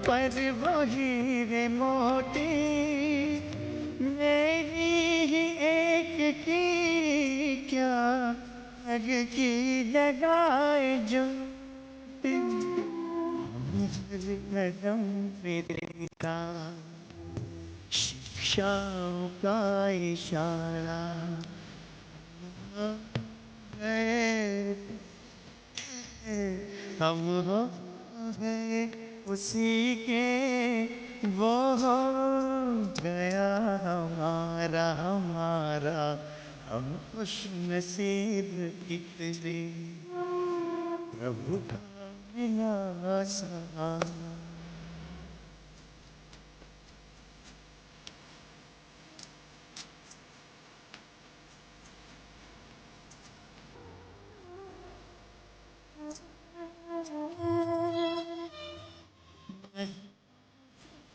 पर वो हीरे मोती मेरी ही एक की क्या अग की लगाए जो नरम का शिक्षाओं का इशारा गए हम हो गए उसी के वो हो गया हमारा हमारा हम खुश नसीब कितने प्रभु का मिला सहारा।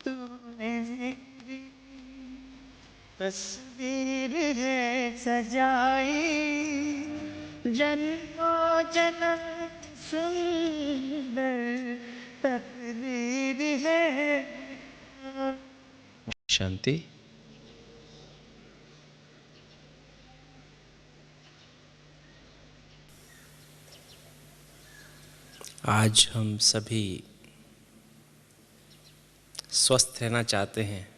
तूने मेरी तस्वीर है सजाई जन्मों जन्म सुंदर तकदीर है। शांति। आज हम सभी स्वस्थ रहना चाहते हैं।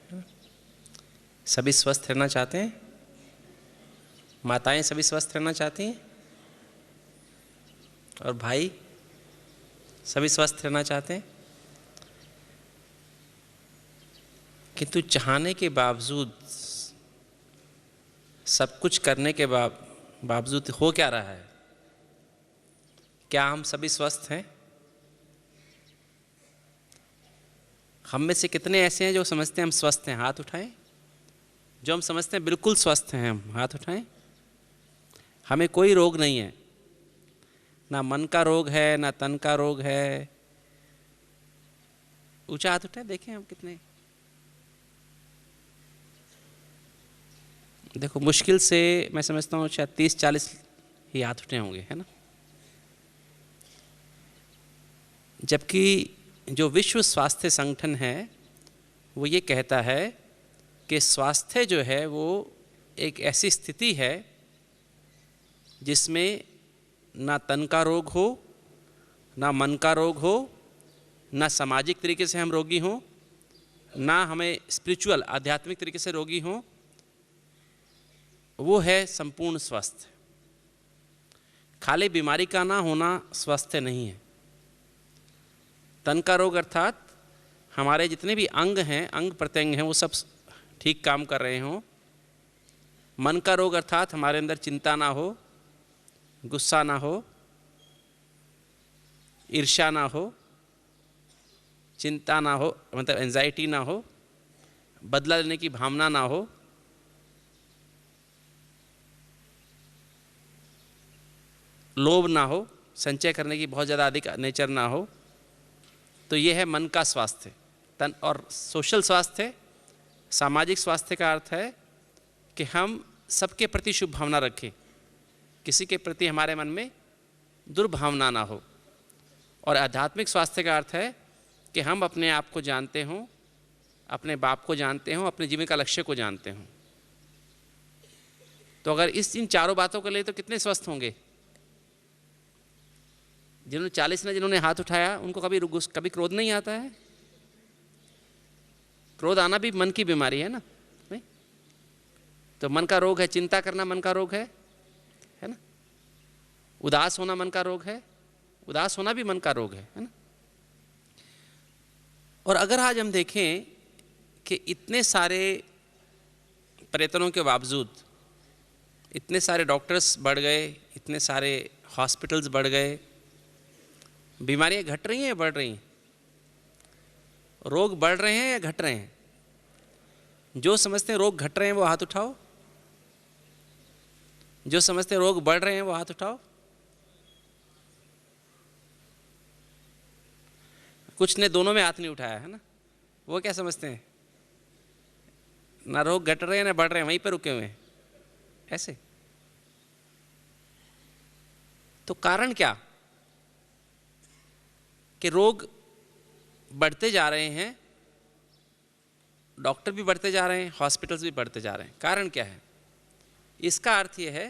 सभी स्वस्थ रहना चाहते हैं। माताएं सभी स्वस्थ रहना चाहती हैं और भाई सभी स्वस्थ रहना चाहते हैं। किंतु चाहने के बावजूद, सब कुछ करने के बावजूद हो क्या रहा है? क्या हम सभी स्वस्थ हैं? हम में से कितने ऐसे हैं जो समझते हैं हम स्वस्थ हैं? हाथ उठाएं। जो हम समझते हैं बिल्कुल स्वस्थ हैं, हम हाथ उठाएं। हमें कोई रोग नहीं है, ना मन का रोग है, ना तन का रोग है। ऊंचा हाथ उठाएं, देखें हम कितने। देखो, मुश्किल से मैं समझता हूँ शायद 30-40 ही हाथ उठे होंगे, है ना? जबकि जो विश्व स्वास्थ्य संगठन है वो ये कहता है कि स्वास्थ्य जो है वो एक ऐसी स्थिति है जिसमें ना तन का रोग हो, ना मन का रोग हो, ना सामाजिक तरीके से हम रोगी हों, ना हमें स्पिरिचुअल आध्यात्मिक तरीके से रोगी हों। वो है संपूर्ण स्वास्थ्य। खाली बीमारी का ना होना स्वास्थ्य नहीं है। तन का रोग अर्थात हमारे जितने भी अंग हैं, अंग प्रत्यंग हैं, वो सब ठीक काम कर रहे हों। मन का रोग अर्थात हमारे अंदर चिंता ना हो, गुस्सा ना हो, ईर्ष्या ना हो, चिंता ना हो, मतलब एंजाइटी ना हो, बदला लेने की भावना ना हो, लोभ ना हो, संचय करने की बहुत ज़्यादा अधिक नेचर ना हो। तो ये है मन का स्वास्थ्य। तन और सोशल स्वास्थ्य, सामाजिक स्वास्थ्य का अर्थ है कि हम सबके प्रति शुभ भावना रखें, किसी के प्रति हमारे मन में दुर्भावना ना हो। और आध्यात्मिक स्वास्थ्य का अर्थ है कि हम अपने आप को जानते हों, अपने बाप को जानते हों, अपने जीवन का लक्ष्य को जानते हों। तो अगर इन चारों बातों के लिए तो कितने स्वस्थ होंगे? जिन्होंने 40 ने जिन्होंने हाथ उठाया उनको कभी क्रोध नहीं आता है? क्रोध आना भी मन की बीमारी है ना? नहीं? तो मन का रोग है, चिंता करना मन का रोग है ना? उदास होना मन का रोग है, उदास होना भी मन का रोग है ना? और अगर आज हम देखें कि इतने सारे प्रयत्नों के बावजूद, इतने सारे डॉक्टर्स बढ़ गए, इतने सारे हॉस्पिटल्स बढ़ गए, बीमारियां घट रही हैं या बढ़ रही हैं? रोग बढ़ रहे हैं या घट रहे हैं? जो समझते हैं रोग घट रहे हैं वो हाथ उठाओ। जो समझते हैं रोग बढ़ रहे हैं वो हाथ उठाओ। कुछ ने दोनों में हाथ नहीं उठाया है ना? वो क्या समझते हैं? ना रोग घट रहे हैं ना बढ़ रहे हैं, वहीं पर रुके हुए हैं ऐसे। तो कारण क्या कि रोग बढ़ते जा रहे हैं, डॉक्टर भी बढ़ते जा रहे हैं, हॉस्पिटल्स भी बढ़ते जा रहे हैं। कारण क्या है? इसका अर्थ ये है,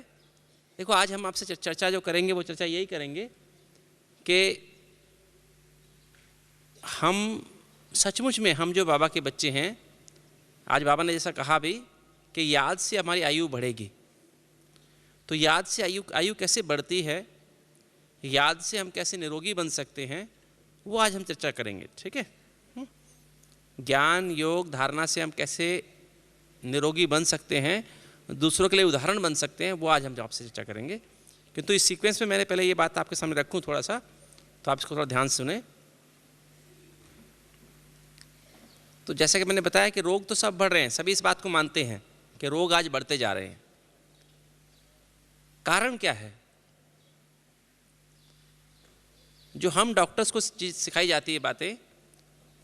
देखो आज हम आपसे चर्चा जो करेंगे वो चर्चा यही करेंगे कि हम सचमुच में, हम जो बाबा के बच्चे हैं, आज बाबा ने जैसा कहा भी कि याद से हमारी आयु बढ़ेगी, तो याद से आयु कैसे बढ़ती है, याद से हम कैसे निरोगी बन सकते हैं, वो आज हम चर्चा करेंगे। ठीक है? ज्ञान, योग, धारणा से हम कैसे निरोगी बन सकते हैं, दूसरों के लिए उदाहरण बन सकते हैं, वो आज हम आपसे चर्चा करेंगे। किंतु इस सीक्वेंस में मैंने पहले ये बात आपके सामने रखूं थोड़ा सा, तो आप इसको थोड़ा ध्यान से सुने। तो जैसा कि मैंने बताया कि रोग तो सब बढ़ रहे हैं, सभी इस बात को मानते हैं कि रोग आज बढ़ते जा रहे हैं। कारण क्या है? जो हम डॉक्टर्स को चीज सिखाई जाती है बातें,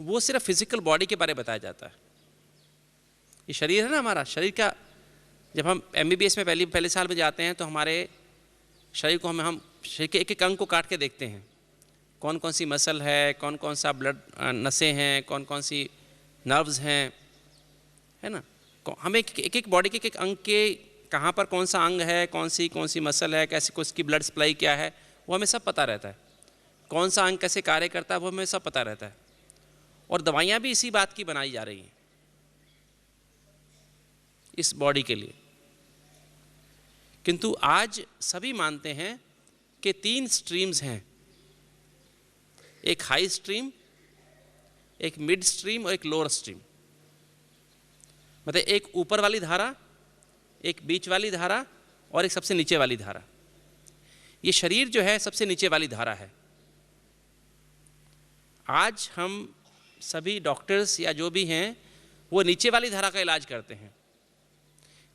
वो सिर्फ फिजिकल बॉडी के बारे में बताया जाता है। ये शरीर है ना हमारा, शरीर का जब हम MBBS में पहले साल में जाते हैं तो हमारे शरीर को हम शरीर के एक एक अंग को काट के देखते हैं, कौन कौन सी मसल है, कौन कौन सा ब्लड नसें हैं, कौन कौन सी नर्व्स हैं, है ना। हमें एक एक बॉडी के एक एक अंग के कहाँ पर कौन सा अंग है, कौन सी मसल है, कैसे उसकी ब्लड सप्लाई क्या है, वो हमें सब पता रहता है। कौन सा अंग कैसे कार्य करता है वो हमें सब पता रहता है। और दवाइयाँ भी इसी बात की बनाई जा रही हैं इस बॉडी के लिए। किंतु आज सभी मानते हैं कि 3 स्ट्रीम्स हैं, एक हाई स्ट्रीम, एक मिड स्ट्रीम और एक लोअर स्ट्रीम। मतलब एक ऊपर वाली धारा, एक बीच वाली धारा और एक सबसे नीचे वाली धारा। ये शरीर जो है सबसे नीचे वाली धारा है। आज हम सभी डॉक्टर्स या जो भी हैं वो नीचे वाली धारा का इलाज करते हैं,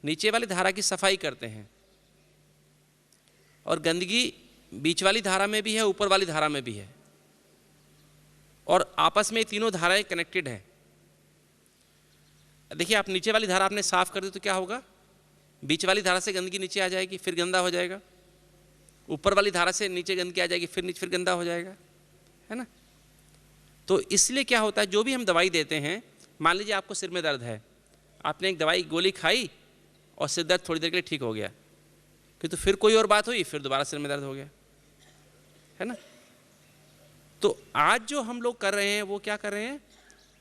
नीचे वाली धारा की सफाई करते हैं। और गंदगी बीच वाली धारा में भी है, ऊपर वाली धारा में भी है, और आपस में तीनों धाराएं कनेक्टेड हैं। देखिए, आप नीचे वाली धारा आपने साफ कर दी तो क्या होगा? बीच वाली धारा से गंदगी नीचे आ जाएगी, फिर गंदा हो जाएगा। ऊपर वाली धारा से नीचे गंदगी आ जाएगी, फिर गंदा हो जाएगा, है ना। तो इसलिए क्या होता है, जो भी हम दवाई देते हैं, मान लीजिए आपको सिर में दर्द है, आपने एक दवाई गोली खाई और सिर दर्द थोड़ी देर के लिए ठीक हो गया, किंतु फिर कोई और बात हुई, फिर दोबारा सिर में दर्द हो गया, है ना। तो आज जो हम लोग कर रहे हैं वो क्या कर रहे हैं?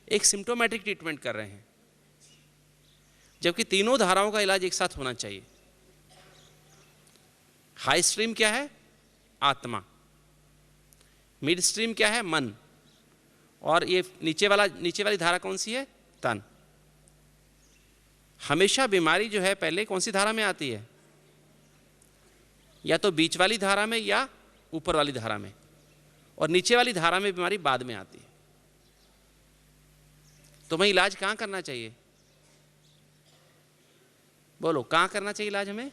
एक सिम्टोमेटिक ट्रीटमेंट कर रहे हैं, जबकि तीनों धाराओं का इलाज एक साथ होना चाहिए। हाई स्ट्रीम क्या है? आत्मा। मिड स्ट्रीम क्या है? मन। और ये नीचे वाली धारा कौन सी है? तन। हमेशा बीमारी जो है पहले कौन सी धारा में आती है? या तो बीच वाली धारा में या ऊपर वाली धारा में, और नीचे वाली धारा में बीमारी बाद में आती है। तो हमें इलाज कहाँ करना चाहिए? बोलो, कहाँ करना चाहिए इलाज हमें?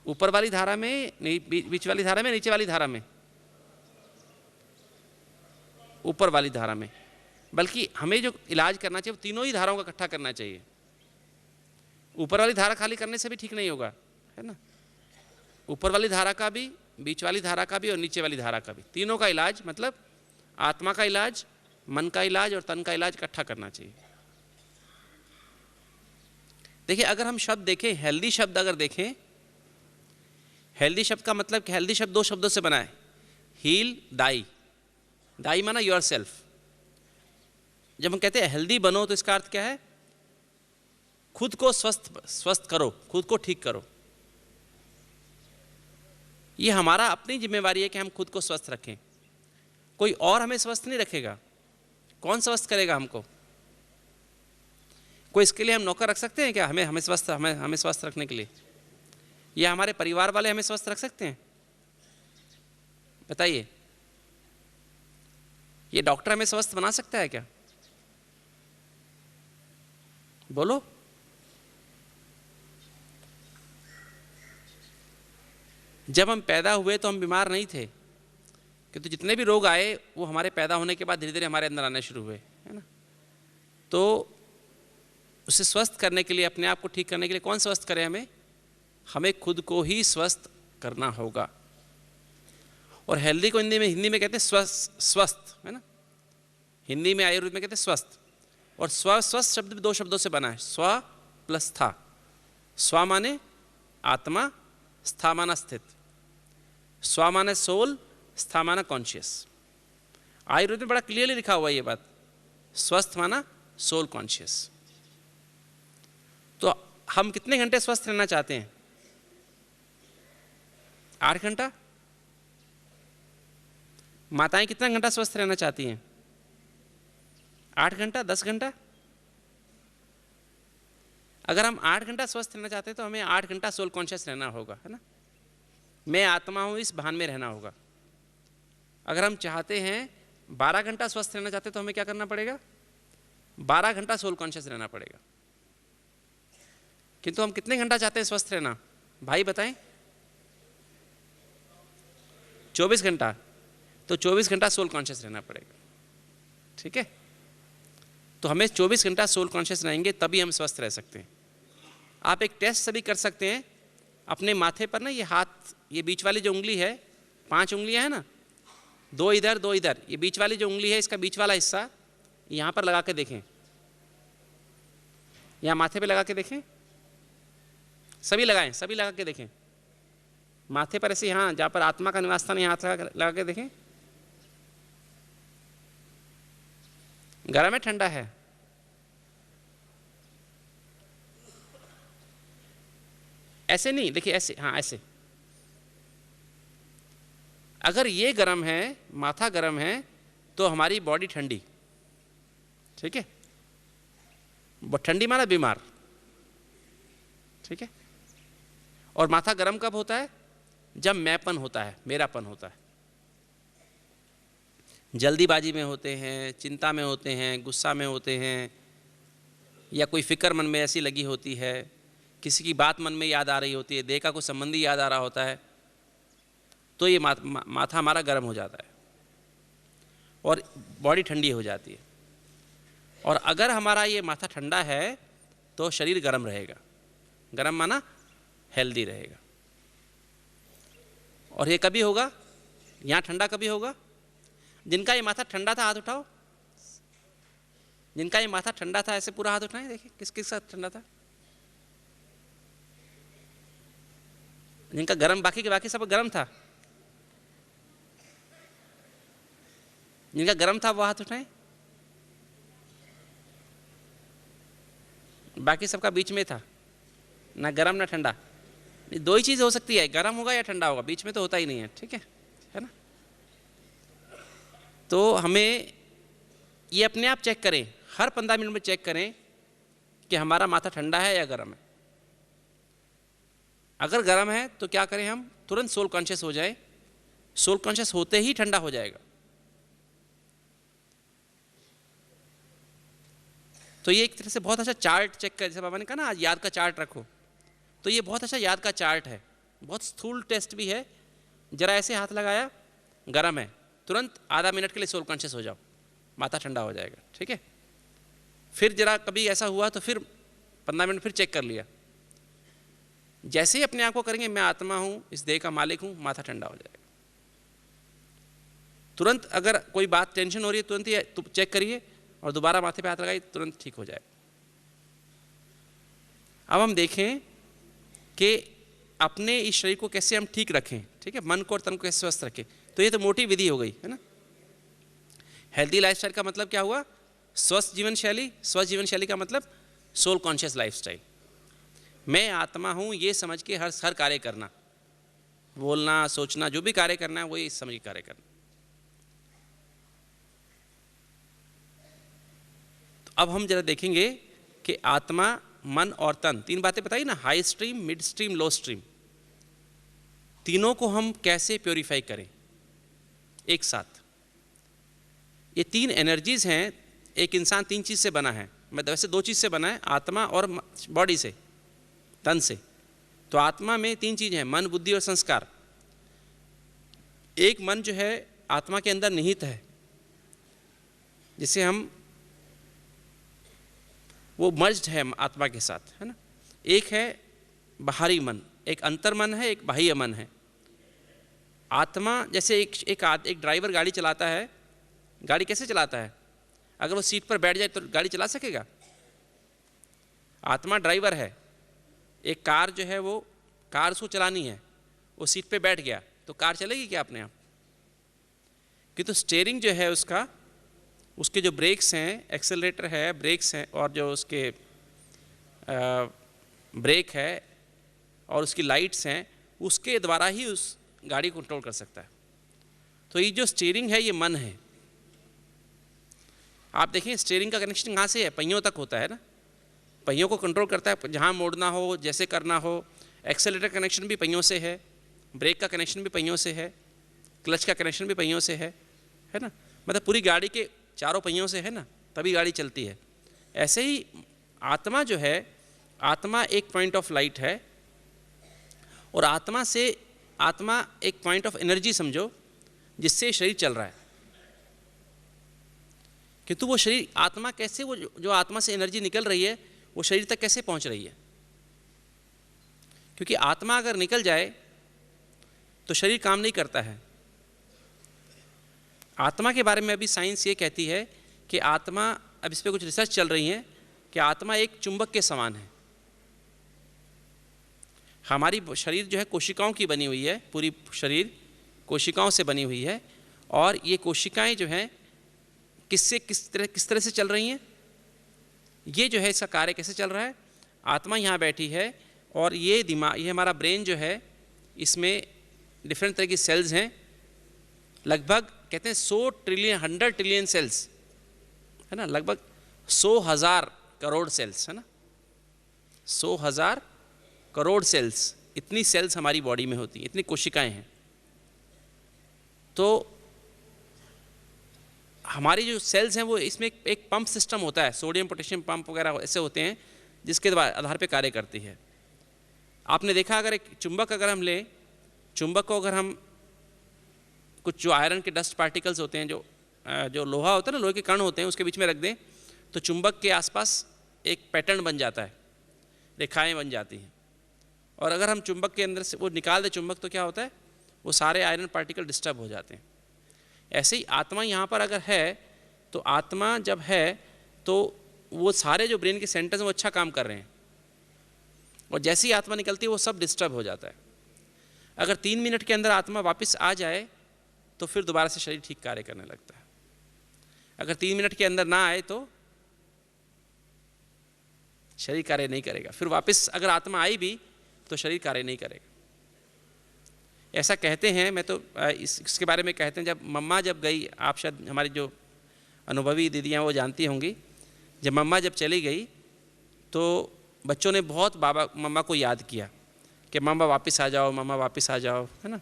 ऊपर वाली धारा में, बीच वाली धारा में, नीचे वाली धारा में? ऊपर वाली धारा में। बल्कि हमें जो इलाज करना चाहिए वो तीनों ही धाराओं का इकट्ठा करना चाहिए। ऊपर वाली धारा खाली करने से भी ठीक नहीं होगा, है ना। ऊपर वाली धारा का भी, बीच वाली धारा का भी और नीचे वाली धारा का भी, तीनों का इलाज, मतलब आत्मा का इलाज, मन का इलाज और तन का इलाज इकट्ठा करना चाहिए। देखिए, अगर हम शब्द देखें, हेल्दी शब्द अगर देखें, हेल्दी शब्द का मतलब, हेल्दी शब्द 2 शब्दों से बना है, हील, दाई। दाई माना योर सेल्फ। जब हम कहते हैं हेल्दी बनो, तो इसका अर्थ क्या है? खुद को स्वस्थ करो, खुद को ठीक करो। ये हमारा अपनी जिम्मेवारी है कि हम खुद को स्वस्थ रखें। कोई और हमें स्वस्थ नहीं रखेगा। कौन स्वस्थ करेगा हमको? कोई इसके लिए हम नौकर रख सकते हैं क्या? हमें स्वस्थ रखने के लिए? या हमारे परिवार वाले हमें स्वस्थ रख सकते हैं? बताइए, ये डॉक्टर हमें स्वस्थ बना सकता है क्या? बोलो। जब हम पैदा हुए तो हम बीमार नहीं थे, किंतु जितने भी रोग आए वो हमारे पैदा होने के बाद धीरे धीरे हमारे अंदर आने शुरू हुए, है ना। तो उसे स्वस्थ करने के लिए, अपने आप को ठीक करने के लिए कौन स्वस्थ करे? हमें खुद को ही स्वस्थ करना होगा। और हेल्दी को हिंदी में कहते हैं स्वस्थ, है ना। हिंदी में आयुर्वेद में कहते हैं स्वस्थ। और स्वस्थ शब्द भी दो शब्दों से बना है, स्व प्लस था। स्व माने आत्मा, स्था माना स्थित। स्व माने सोल, स्था माना कॉन्शियस। आयुर्वेद में बड़ा क्लियरली लिखा हुआ है ये बात, स्वस्थ माना सोल कॉन्शियस। तो हम कितने घंटे स्वस्थ रहना चाहते हैं? 8 घंटा। माताएं कितना घंटा स्वस्थ रहना चाहती हैं? 8 घंटा, 10 घंटा। अगर हम 8 घंटा स्वस्थ रहना चाहते हैं तो हमें 8 घंटा सोल कॉन्शियस रहना होगा, है ना। मैं आत्मा हूं इस भान में रहना होगा। अगर हम चाहते हैं 12 घंटा स्वस्थ रहना चाहते हैं तो हमें क्या करना पड़ेगा? 12 घंटा सोल कॉन्शियस रहना पड़ेगा। किंतु हम कितने घंटा चाहते हैं स्वस्थ रहना? भाई बताएं। 24 घंटा। तो 24 घंटा सोल कॉन्शियस रहना पड़ेगा, ठीक है। तो हमें 24 घंटा सोल कॉन्शियस रहेंगे तभी हम स्वस्थ रह सकते हैं। आप एक टेस्ट सभी कर सकते हैं अपने माथे पर ना, ये हाथ, ये बीच वाली जो उंगली है, 5 उंगलियां है ना, 2 इधर 2 इधर, ये बीच वाली जो उंगली है इसका बीच वाला हिस्सा यहां पर लगा के देखें, यहां माथे पे लगा के देखें। सभी लगाएं, सभी लगा के देखें माथे पर, ऐसे यहां जहां पर आत्मा का निवास स्थान, यहां हाथ लगा के देखें। गर्म है ठंडा है? ऐसे नहीं, देखिए ऐसे, हाँ ऐसे। अगर ये गर्म है, माथा गर्म है, तो हमारी बॉडी ठंडी, ठीक है। ठंडी माना बीमार, ठीक है। और माथा गर्म कब होता है? जब मैंपन होता है, मेरापन होता है। जल्दीबाजी में होते हैं, चिंता में होते हैं, गुस्सा में होते हैं, या कोई फिक्र मन में ऐसी लगी होती है, किसी की बात मन में याद आ रही होती है, देह का कोई संबंधी याद आ रहा होता है, तो ये माथा हमारा गर्म हो जाता है और बॉडी ठंडी हो जाती है। और अगर हमारा ये माथा ठंडा है तो शरीर गर्म रहेगा। गर्म माना हेल्दी रहेगा। और ये कभी होगा? यहाँ ठंडा कभी होगा? जिनका ये माथा ठंडा था हाथ उठाओ। जिनका ये माथा ठंडा था ऐसे पूरा हाथ उठाएं, देखिए किस किस का ठंडा था। जिनका गर्म, बाकी के बाकी सब गर्म था। जिनका गर्म था वो हाथ उठाएं। बाकी सबका बीच में था, ना गर्म ना ठंडा। दो ही चीज़ हो सकती है, गर्म होगा या ठंडा होगा, बीच में तो होता ही नहीं है, ठीक है ना। तो हमें ये अपने आप चेक करें, हर 15 मिनट में चेक करें कि हमारा माथा ठंडा है या गर्म है। अगर गर्म है तो क्या करें, हम तुरंत सोल कॉन्शियस हो जाए। सोल कॉन्शियस होते ही ठंडा हो जाएगा। तो ये एक तरह से बहुत अच्छा चार्ट चेक कर, जैसे बाबा ने कहा ना आज याद का चार्ट रखो, तो ये बहुत अच्छा याद का चार्ट है। बहुत स्थूल टेस्ट भी है। जरा ऐसे हाथ लगाया, गर्म है, तुरंत आधा मिनट के लिए सोल कॉन्शियस हो जाओ, माथा ठंडा हो जाएगा, ठीक है। फिर जरा कभी ऐसा हुआ तो फिर 15 मिनट फिर चेक कर लिया। जैसे ही अपने आप को करेंगे मैं आत्मा हूं, इस देह का मालिक हूं, माथा ठंडा हो जाएगा तुरंत। अगर कोई बात टेंशन हो रही है तुरंत ही चेक करिए और दोबारा माथे पे हाथ लगाइए, तुरंत ठीक हो जाएगा। अब हम देखें कि अपने इस शरीर को कैसे हम ठीक रखें, ठीक है, मन को और तन को कैसे स्वस्थ रखें। तो ये तो मोटी विधि हो गई, है ना। हेल्दी लाइफस्टाइल का मतलब क्या हुआ? स्वस्थ जीवन शैली। स्वस्थ जीवन शैली का मतलब सोल कॉन्शियस लाइफस्टाइल। मैं आत्मा हूं ये समझ के हर कार्य करना, बोलना, सोचना, जो भी कार्य करना है वही समझ के कार्य करना। तो अब हम जरा देखेंगे कि आत्मा, मन और तन, 3 बातें बताई ना, हाई स्ट्रीम, मिड स्ट्रीम, लो स्ट्रीम, तीनों को हम कैसे प्योरीफाई करें एक साथ। ये 3 एनर्जीज हैं। एक इंसान 3 चीज़ से बना है, मतलब वैसे 2 चीज़ से बना है, आत्मा और बॉडी से, तन से। तो आत्मा में 3 चीज़ हैं, मन, बुद्धि और संस्कार। एक मन जो है आत्मा के अंदर निहित है, जिसे हम, वो मर्ज्ड है आत्मा के साथ, है ना। एक है बाहरी मन, एक अंतर मन है, एक बाह्य मन है। आत्मा जैसे एक ड्राइवर गाड़ी चलाता है, गाड़ी कैसे चलाता है? अगर वो सीट पर बैठ जाए तो गाड़ी चला सकेगा? आत्मा ड्राइवर है। एक कार जो है वो कार उसको चलानी है, वो सीट पे बैठ गया तो कार चलेगी क्या अपने आप? कि तो स्टीयरिंग जो है उसका, उसके जो ब्रेक्स हैं, एक्सेलरेटर है, ब्रेक्स हैं, और जो उसके ब्रेक है और उसकी लाइट्स हैं, उसके द्वारा ही उस गाड़ी को कंट्रोल कर सकता है। तो ये जो स्टीयरिंग है ये मन है। आप देखें स्टीयरिंग का कनेक्शन कहाँ से है? पहियों तक होता है ना, पहियों को कंट्रोल करता है, जहाँ मोड़ना हो, जैसे करना हो। एक्सेलरेटर कनेक्शन भी पहियों से है, ब्रेक का कनेक्शन भी पहियों से है, क्लच का कनेक्शन भी पहियों से है ना। मतलब पूरी गाड़ी के चारों पहियों से है ना, तभी गाड़ी चलती है। ऐसे ही आत्मा जो है, आत्मा एक पॉइंट ऑफ लाइट है, और आत्मा एक पॉइंट ऑफ एनर्जी समझो, जिससे शरीर चल रहा है। किंतु वो शरीर, आत्मा कैसे, वो जो आत्मा से एनर्जी निकल रही है वो शरीर तक कैसे पहुंच रही है? क्योंकि आत्मा अगर निकल जाए तो शरीर काम नहीं करता है। आत्मा के बारे में अभी साइंस ये कहती है कि आत्मा, अब इस पर कुछ रिसर्च चल रही है कि आत्मा एक चुंबक के समान है। हमारी शरीर जो है कोशिकाओं की बनी हुई है, पूरी शरीर कोशिकाओं से बनी हुई है, और ये कोशिकाएं जो हैं किस तरह से चल रही हैं, ये जो है इसका कार्य कैसे चल रहा है। आत्मा यहाँ बैठी है, और ये दिमाग, ये हमारा ब्रेन जो है, इसमें डिफरेंट तरह की सेल्स हैं, लगभग कहते हैं 100 ट्रिलियन 100 ट्रिलियन सेल्स है ना, लगभग 100,000 करोड़ सेल्स है ना, 100,000 करोड़ सेल्स, इतनी सेल्स हमारी बॉडी में होती हैं, इतनी कोशिकाएं हैं। तो हमारी जो सेल्स हैं वो, इसमें एक पंप सिस्टम होता है, सोडियम पोटेशियम पंप वगैरह ऐसे होते हैं, जिसके आधार पे कार्य करती है। आपने देखा, अगर एक चुंबक अगर हम लें, चुंबक को अगर हम कुछ जो आयरन के डस्ट पार्टिकल्स होते हैं, जो लोहा होता है ना, लोहे के कण होते हैं, उसके बीच में रख दें तो चुंबक के आसपास एक पैटर्न बन जाता है, रेखाएं बन जाती हैं। और अगर हम चुंबक के अंदर से वो निकाल दें चुंबक, तो क्या होता है, वो सारे आयरन पार्टिकल डिस्टर्ब हो जाते हैं। ऐसे ही आत्मा यहाँ पर अगर है, तो आत्मा जब है तो वो सारे जो ब्रेन के सेंटर्स हैं वो अच्छा काम कर रहे हैं, और जैसे ही आत्मा निकलती है वो सब डिस्टर्ब हो जाता है। अगर 3 मिनट के अंदर आत्मा वापस आ जाए तो फिर दोबारा से शरीर ठीक कार्य करने लगता है। अगर 3 मिनट के अंदर ना आए तो शरीर कार्य नहीं करेगा। फिर वापस अगर आत्मा आई भी तो शरीर कार्य नहीं करेगा। ऐसा कहते हैं, मैं तो इसके बारे में कहते हैं, जब मम्मा जब गई, आप शायद हमारी जो अनुभवी दीदियाँ वो जानती होंगी, जब मम्मा जब चली गई तो बच्चों ने बहुत मम्मा को याद किया कि मम्मा वापस आ जाओ, मम्मा वापस आ जाओ, है ना।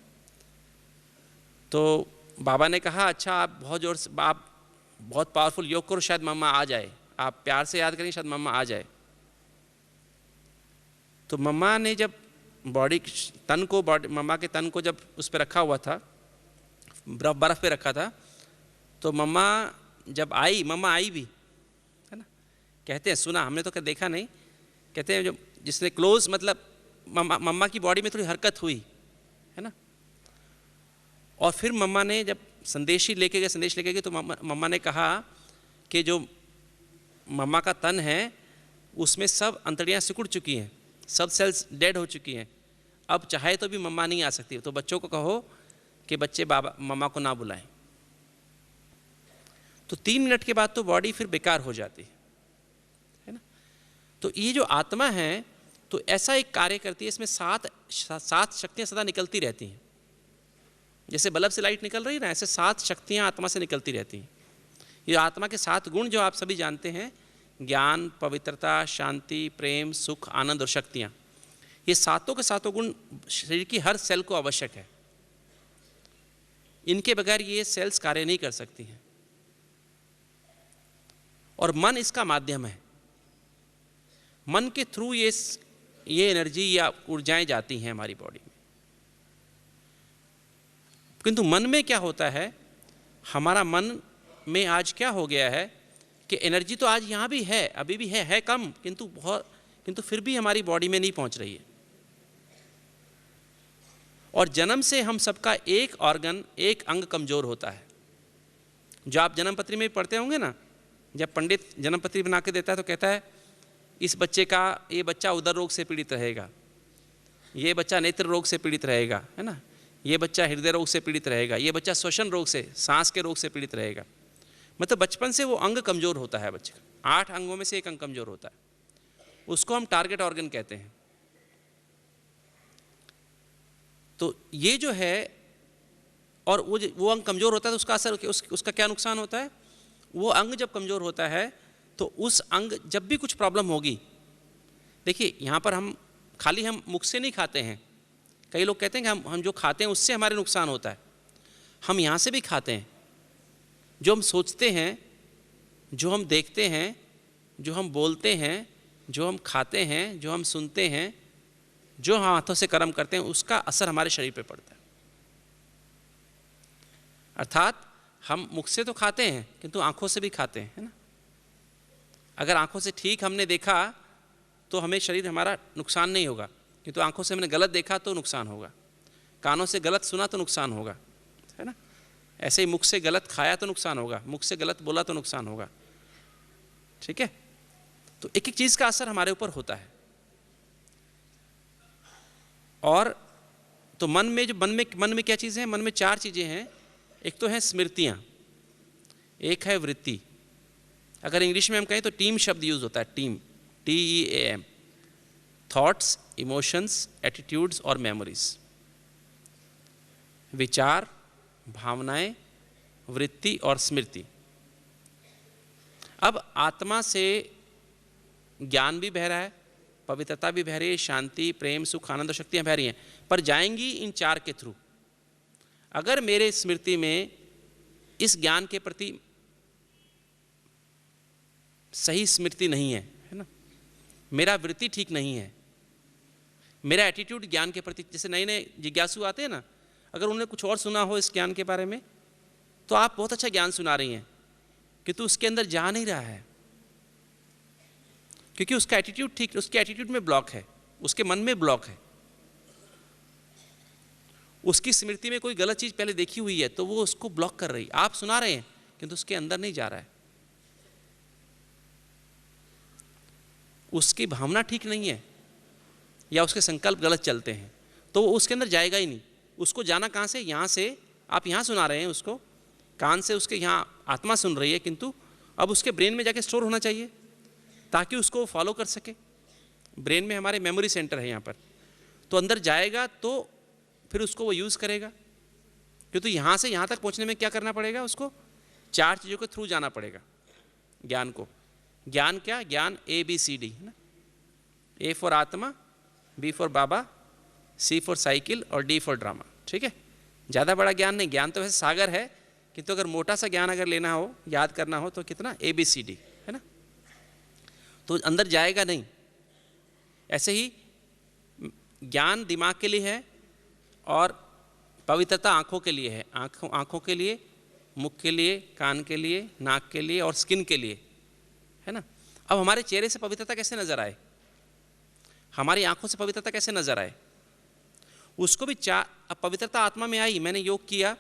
तो बाबा ने कहा, अच्छा आप बहुत ज़ोर से, आप बहुत पावरफुल योग करो, शायद मम्मा आ जाए, आप प्यार से याद करें, शायद मम्मा आ जाए। तो मम्मा ने जब मम्मा के तन को जब उस पर रखा हुआ था, बर्फ़ पे रखा था, तो मम्मा जब आई, मम्मा आई भी, है ना। कहते हैं, सुना, हमने तो देखा नहीं, कहते हैं जो जिसने क्लोज, मतलब मम्मा की बॉडी में थोड़ी हरकत हुई, है ना। और फिर मम्मा ने जब संदेश लेके गए तो मम्मा ने कहा कि जो मम्मा का तन है उसमें सब अंतड़ियाँ सिकुड़ चुकी हैं, सब सेल्स डेड हो चुकी हैं, अब चाहे तो भी मम्मा नहीं आ सकती। तो बच्चों को कहो कि बच्चे मम्मा को ना बुलाएं। तो 3 मिनट के बाद तो बॉडी फिर बेकार हो जाती है ना। तो ये जो आत्मा है तो ऐसा एक कार्य करती है, इसमें 7 शक्तियाँ सदा निकलती रहती हैं। जैसे बल्ब से लाइट निकल रही है ना, ऐसे 7 शक्तियाँ आत्मा से निकलती रहती हैं। ये आत्मा के 7 गुण जो आप सभी जानते हैं, ज्ञान, पवित्रता, शांति, प्रेम, सुख, आनंद और शक्तियाँ, ये सातों के सातों गुण शरीर की हर सेल को आवश्यक है। इनके बगैर ये सेल्स कार्य नहीं कर सकती हैं। और मन इसका माध्यम है। मन के थ्रू ये एनर्जी या ऊर्जाएं जाती हैं हमारी बॉडी में। किंतु मन में क्या होता है, हमारा मन में आज क्या हो गया है कि एनर्जी तो आज यहाँ भी है, अभी भी है कम, किंतु फिर भी हमारी बॉडी में नहीं पहुँच रही है। और जन्म से हम सबका एक ऑर्गन, एक अंग कमज़ोर होता है। जो आप जन्म पत्री में पढ़ते होंगे ना जब पंडित जन्मपत्री बना के देता है तो कहता है इस बच्चे का, ये बच्चा उदर रोग से पीड़ित रहेगा, ये बच्चा नेत्र रोग से पीड़ित रहेगा, है ना, ये बच्चा हृदय रोग से पीड़ित रहेगा, ये बच्चा श्वसन रोग से, सांस के रोग से पीड़ित रहेगा। मतलब बचपन से वो अंग कमज़ोर होता है बच्चे का, 8 अंगों में से एक अंग कमज़ोर होता है, उसको हम टारगेट ऑर्गन कहते हैं। तो ये जो है, और वो अंग कमज़ोर होता है तो उसका असर, उसका क्या नुकसान होता है? वो अंग जब कमज़ोर होता है तो उस अंग, जब भी कुछ प्रॉब्लम होगी, देखिए यहाँ पर हम खाली हम मुख से नहीं खाते हैं, कई लोग कहते हैं कि हम जो खाते हैं उससे हमारे नुकसान होता है, हम यहाँ से भी खाते हैं। जो हम सोचते हैं, जो हम देखते हैं, जो हम बोलते हैं, जो हम खाते हैं, जो हम सुनते हैं, जो हम हाथों से कर्म करते हैं, उसका असर हमारे शरीर पे पड़ता है। अर्थात हम मुख से तो खाते हैं किंतु आँखों से भी खाते हैं, है ना। अगर आँखों से ठीक हमने देखा तो हमें शरीर हमारा नुकसान नहीं होगा, किंतु आँखों से हमने गलत देखा तो नुकसान होगा, कानों से गलत सुना तो नुकसान होगा, है ना। ऐसे ही मुख से गलत खाया तो नुकसान होगा, मुख से गलत बोला तो नुकसान होगा, ठीक है। तो एक एक चीज़ का असर हमारे ऊपर होता है। और तो मन में क्या चीज़ें हैं? मन में 4 चीज़ें हैं। एक तो है स्मृतियाँ, एक है वृत्ति, अगर इंग्लिश में हम कहें तो टीम शब्द यूज होता है, team, TEAM, thoughts, emotions, attitudes और मेमोरीज। विचार, भावनाएं, वृत्ति और स्मृति। अब आत्मा से ज्ञान भी बह रहा है, पवित्रता भी बह रही है, शांति, प्रेम, सुख, आनंद और शक्तियाँ बह रही हैं, पर जाएंगी इन 4 के थ्रू। अगर मेरे स्मृति में इस ज्ञान के प्रति सही स्मृति नहीं है ना, मेरा वृत्ति ठीक नहीं है, मेरा एटीट्यूड ज्ञान के प्रति, जैसे नए नए जिज्ञासु आते हैं ना, अगर उन्होंने कुछ और सुना हो इस ज्ञान के बारे में तो आप बहुत अच्छा ज्ञान सुना रही हैं, किंतु उसके अंदर जा नहीं रहा है, क्योंकि उसका एटीट्यूड ठीक, उसके एटीट्यूड में ब्लॉक है, उसके मन में ब्लॉक है, उसकी स्मृति में कोई गलत चीज़ पहले देखी हुई है तो वो उसको ब्लॉक कर रही। आप सुना रहे हैं किंतु उसके अंदर नहीं जा रहा है, उसकी भावना ठीक नहीं है या उसके संकल्प गलत चलते हैं तो वो उसके अंदर जाएगा ही नहीं। उसको जाना कहाँ से? यहाँ से। आप यहाँ सुना रहे हैं उसको, कान से उसके यहाँ आत्मा सुन रही है, किंतु अब उसके ब्रेन में जाके स्टोर होना चाहिए ताकि उसको फॉलो कर सके। ब्रेन में हमारे मेमोरी सेंटर है यहाँ पर, तो अंदर जाएगा तो फिर उसको वो यूज़ करेगा। क्योंकि यहाँ से यहाँ तक पहुँचने में क्या करना पड़ेगा? उसको 4 चीज़ों के थ्रू जाना पड़ेगा ज्ञान को। ज्ञान क्या? ज्ञान ABCD है ना, A फॉर आत्मा, B for Baba, C for cycle और D फॉर ड्रामा, ठीक है। ज़्यादा बड़ा ज्ञान नहीं, ज्ञान तो वैसे सागर है, किंतु अगर मोटा सा ज्ञान अगर लेना हो, याद करना हो तो कितना? ABCD है ना, तो अंदर जाएगा नहीं। ऐसे ही ज्ञान दिमाग के लिए है और पवित्रता आँखों के लिए है, आँखों के लिए, मुख के लिए, कान के लिए, नाक के लिए और स्किन के लिए, है ना। अब हमारे चेहरे से पवित्रता कैसे नजर आए, हमारी आंखों से पवित्रता कैसे नजर आए, उसको भी अब पवित्रता आत्मा में आई, मैंने योग किया,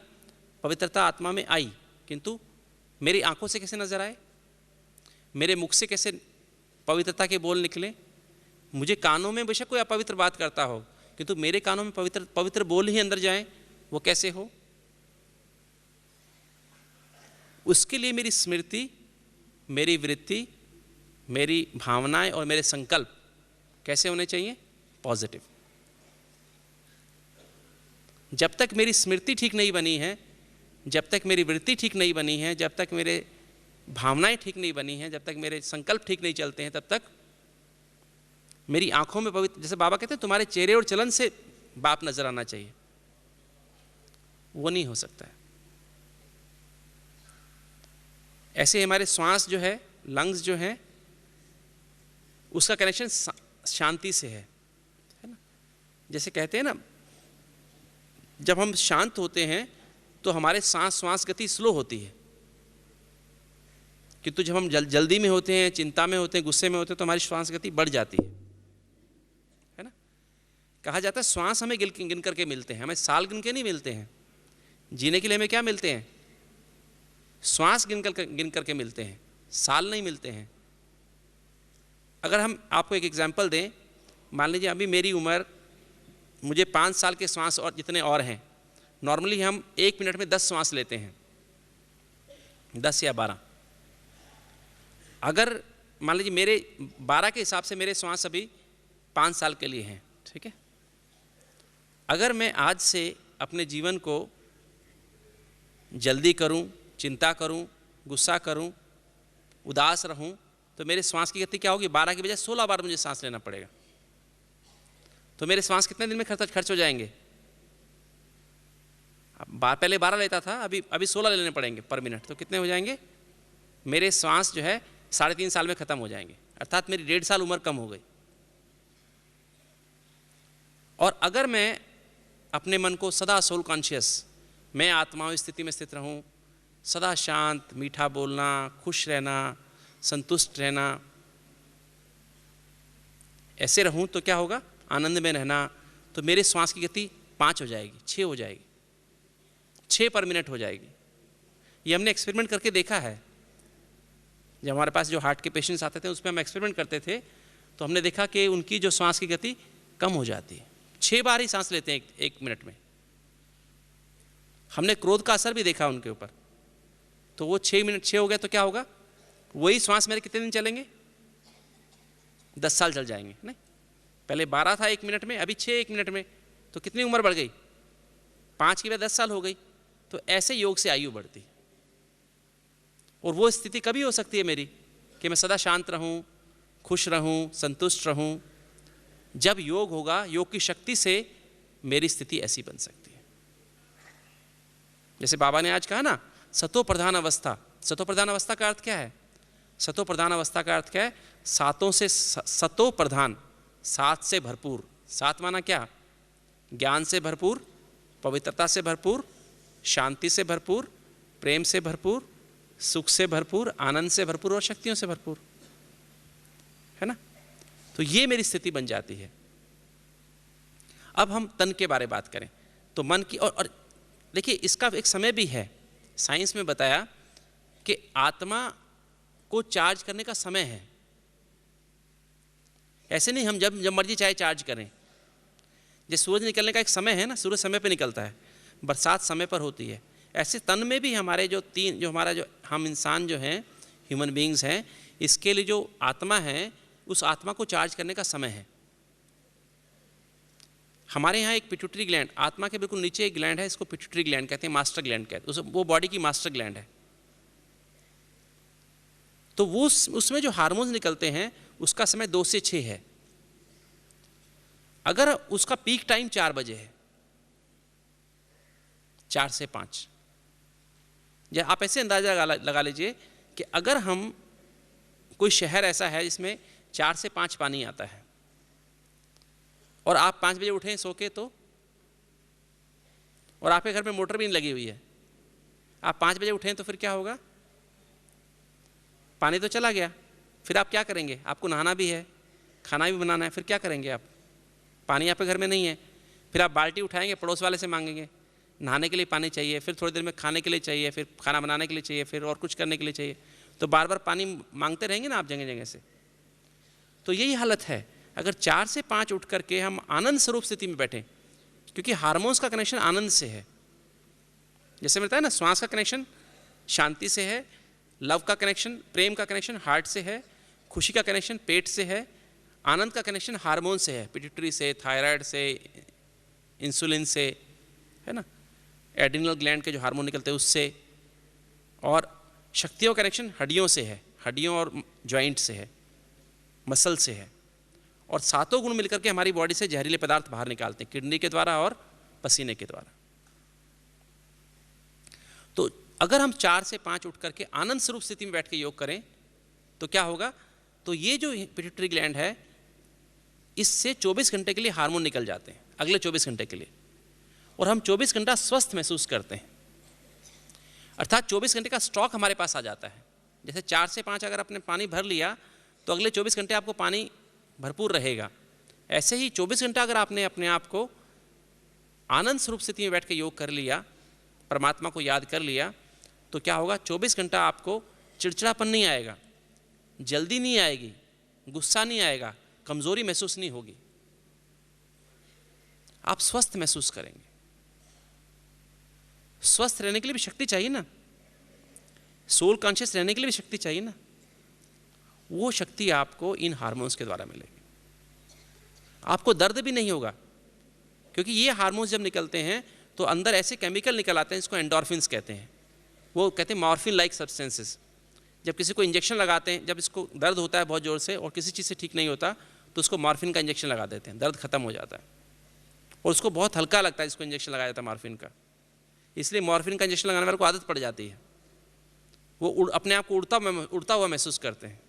पवित्रता आत्मा में आई, किंतु मेरी आंखों से कैसे नजर आए, मेरे मुख से कैसे पवित्रता के बोल निकले। मुझे कानों में बेशक कोई अपवित्र बात करता हो, किंतु मेरे कानों में पवित्र बोल ही अंदर जाएं, वो कैसे हो? उसके लिए मेरी स्मृति, मेरी वृत्ति, मेरी भावनाएं और मेरे संकल्प कैसे होने चाहिए? पॉजिटिव। जब तक मेरी स्मृति ठीक नहीं बनी है, जब तक मेरी वृत्ति ठीक नहीं बनी है, जब तक मेरे भावनाएं ठीक नहीं बनी हैं, जब तक मेरे संकल्प ठीक नहीं चलते हैं, तब तक मेरी आंखों में पवित्र, जैसे बाबा कहते हैं तुम्हारे चेहरे और चलन से बाप नजर आना चाहिए, वो नहीं हो सकता है। ऐसे हमारे श्वास जो है, लंग्स जो है, उसका कनेक्शन शांति से है ना। जैसे कहते हैं ना, जब हम शांत होते हैं तो हमारे श्वास गति स्लो होती है, किंतु जब हम जल्दी में होते हैं, चिंता में होते हैं, गुस्से में होते हैं, तो हमारी श्वास गति बढ़ जाती है ना। कहा जाता है श्वास हमें गिन करके मिलते हैं, हमें साल गिन के नहीं मिलते हैं। जीने के लिए हमें क्या मिलते हैं? श्वास गिन करके मिलते हैं। साल नहीं मिलते हैं। अगर हम आपको एक एग्जाम्पल दें, मान लीजिए अभी मेरी उम्र, मुझे 5 साल के श्वास और जितने और हैं, नॉर्मली हम 1 मिनट में 10 श्वास लेते हैं, 10 या 12। अगर मान लीजिए मेरे 12 के हिसाब से मेरे श्वास अभी 5 साल के लिए हैं, ठीक है। अगर मैं आज से अपने जीवन को जल्दी करूं, चिंता करूं, गुस्सा करूं, उदास रहूं, तो मेरे श्वास की गति क्या होगी? 12 की बजाय 16 बार मुझे सांस लेना पड़ेगा। तो मेरे श्वास कितने दिन में खर्च हो जाएंगे? पहले 12 लेता था, अभी 16 लेने पड़ेंगे पर मिनट, तो कितने हो जाएंगे? मेरे श्वास जो है 3.5 साल में ख़त्म हो जाएंगे, अर्थात मेरी 1.5 साल उम्र कम हो गई। और अगर मैं अपने मन को सदा सोल कॉन्शियस, मैं आत्माओं स्थिति में स्थित रहूं, सदा शांत, मीठा बोलना, खुश रहना, संतुष्ट रहना, ऐसे रहूं तो क्या होगा? आनंद में रहना, तो मेरे श्वास की गति 5 हो जाएगी, 6 हो जाएगी, 6 पर मिनट हो जाएगी। ये हमने एक्सपेरिमेंट करके देखा है। जब हमारे पास जो हार्ट के पेशेंट्स आते थे उस पर हम एक्सपेरिमेंट करते थे, तो हमने देखा कि उनकी जो श्वास की गति कम हो जाती है, 6 बार ही सांस लेते हैं एक मिनट में। हमने क्रोध का असर भी देखा उनके ऊपर, तो वो 6 हो गया तो क्या होगा? वही श्वास मेरे कितने दिन चलेंगे? 10 साल चल जाएंगे। नहीं, पहले 12 था 1 मिनट में, अभी 6 1 मिनट में, तो कितनी उम्र बढ़ गई? 5 की वजह 10 साल हो गई। तो ऐसे योग से आयु बढ़ती। और वो स्थिति कभी हो सकती है मेरी कि मैं सदा शांत रहूं, खुश रहूं, संतुष्ट रहूं, जब योग होगा, योग की शक्ति से मेरी स्थिति ऐसी बन सकती है। जैसे बाबा ने आज कहा ना, सतो प्रधान अवस्था। सतो प्रधान अवस्था का अर्थ क्या है? सतो प्रधान अवस्था का अर्थ क्या है? सातों से सतो प्रधान, 7 से भरपूर। 7 माना क्या? ज्ञान से भरपूर, पवित्रता से भरपूर, शांति से भरपूर, प्रेम से भरपूर, सुख से भरपूर, आनंद से भरपूर और शक्तियों से भरपूर, है ना। तो ये मेरी स्थिति बन जाती है। अब हम तन के बारे में बात करें तो मन की, और देखिए इसका एक समय भी है। साइंस में बताया कि आत्मा को चार्ज करने का समय है। ऐसे नहीं हम जब मर्जी चाहे चार्ज करें। जैसे सूरज निकलने का एक समय है ना, सूरज समय पे निकलता है, बरसात समय पर होती है। ऐसे तन में भी हमारे जो हमारा जो हम इंसान जो हैं, ह्यूमन बीइंग्स हैं, इसके लिए जो आत्मा है, उस आत्मा को चार्ज करने का समय है। हमारे यहाँ एक पिट्यूटरी ग्लैंड, आत्मा के बिल्कुल नीचे एक ग्लैंड है, इसको पिट्यूटरी ग्लैंड कहते हैं, मास्टर ग्लैंड कहते हैं। वो बॉडी की मास्टर ग्लैंड है। तो वो उसमें जो हार्मोन्स निकलते हैं उसका समय 2 से 6 है। अगर उसका पीक टाइम 4 बजे है, 4 से 5, या आप ऐसे अंदाजा लगा लीजिए कि अगर हम कोई शहर ऐसा है जिसमें 4 से 5 पानी आता है और आप 5 बजे उठें सो के, तो और आपके घर में मोटर भी नहीं लगी हुई है, आप 5 बजे उठें तो फिर क्या होगा? पानी तो चला गया। फिर आप क्या करेंगे? आपको नहाना भी है, खाना भी बनाना है, फिर क्या करेंगे आप? पानी आपके घर में नहीं है, फिर आप बाल्टी उठाएंगे, पड़ोस वाले से मांगेंगे, नहाने के लिए पानी चाहिए, फिर थोड़ी देर में खाने के लिए चाहिए, फिर खाना बनाने के लिए चाहिए, फिर और कुछ करने के लिए चाहिए। तो बार बार पानी मांगते रहेंगे ना आप जगह जगह से। तो यही हालत है। अगर 4 से 5 उठ करके हम आनंद स्वरूप स्थिति में बैठें, क्योंकि हार्मोन्स का कनेक्शन आनंद से है। जैसे मिलता है ना, श्वास का कनेक्शन शांति से है, लव का कनेक्शन, प्रेम का कनेक्शन हार्ट से है, खुशी का कनेक्शन पेट से है, आनंद का कनेक्शन हार्मोन से है, पिट्यूटरी से, थायराइड से, इंसुलिन से, है ना, एड्रिनल ग्लैंड के जो हार्मोन निकलते हैं उससे, और शक्तियों का कनेक्शन हड्डियों से है, हड्डियों और जॉइंट से है, मसल से है। और सातों गुण मिलकर के हमारी बॉडी से जहरीले पदार्थ बाहर निकालते हैं, किडनी के द्वारा और पसीने के द्वारा। तो अगर हम 4 से 5 उठ करके आनंद स्वरूप स्थिति में बैठ के योग करें तो क्या होगा? तो ये जो पिट्यूटरी ग्लैंड है, इससे 24 घंटे के लिए हार्मोन निकल जाते हैं, अगले 24 घंटे के लिए, और हम 24 घंटा स्वस्थ महसूस करते हैं। अर्थात 24 घंटे का स्टॉक हमारे पास आ जाता है। जैसे 4 से 5 अगर आपने पानी भर लिया तो अगले 24 घंटे आपको पानी भरपूर रहेगा। ऐसे ही 24 घंटा अगर आपने अपने आप को आनंद स्वरूप स्थिति में बैठ के योग कर लिया, परमात्मा को याद कर लिया, तो क्या होगा? 24 घंटा आपको चिड़चिड़ापन नहीं आएगा, जल्दी नहीं आएगी, गुस्सा नहीं आएगा, कमजोरी महसूस नहीं होगी, आप स्वस्थ महसूस करेंगे। स्वस्थ रहने के लिए भी शक्ति चाहिए ना, सोल कॉन्शियस रहने के लिए भी शक्ति चाहिए ना, वो शक्ति आपको इन हार्मोन्स के द्वारा मिलेगी। आपको दर्द भी नहीं होगा, क्योंकि ये हार्मोन्स जब निकलते हैं तो अंदर ऐसे केमिकल निकल आते हैं जिसको एंडोर्फिन्स कहते हैं। वो कहते हैं मॉर्फिन लाइक सब्सटेंसेस। जब किसी को इंजेक्शन लगाते हैं, जब इसको दर्द होता है बहुत ज़ोर से और किसी चीज़ से ठीक नहीं होता, तो उसको मॉर्फिन का इंजेक्शन लगा देते हैं, दर्द खत्म हो जाता है और उसको बहुत हल्का लगता है जिसको इंजेक्शन लगाया जाता है मॉर्फिन का। इसलिए मॉर्फिन का इंजेक्शन लगाने वाले को आदत पड़ जाती है, वो अपने आप को उड़ता हुआ महसूस करते हैं,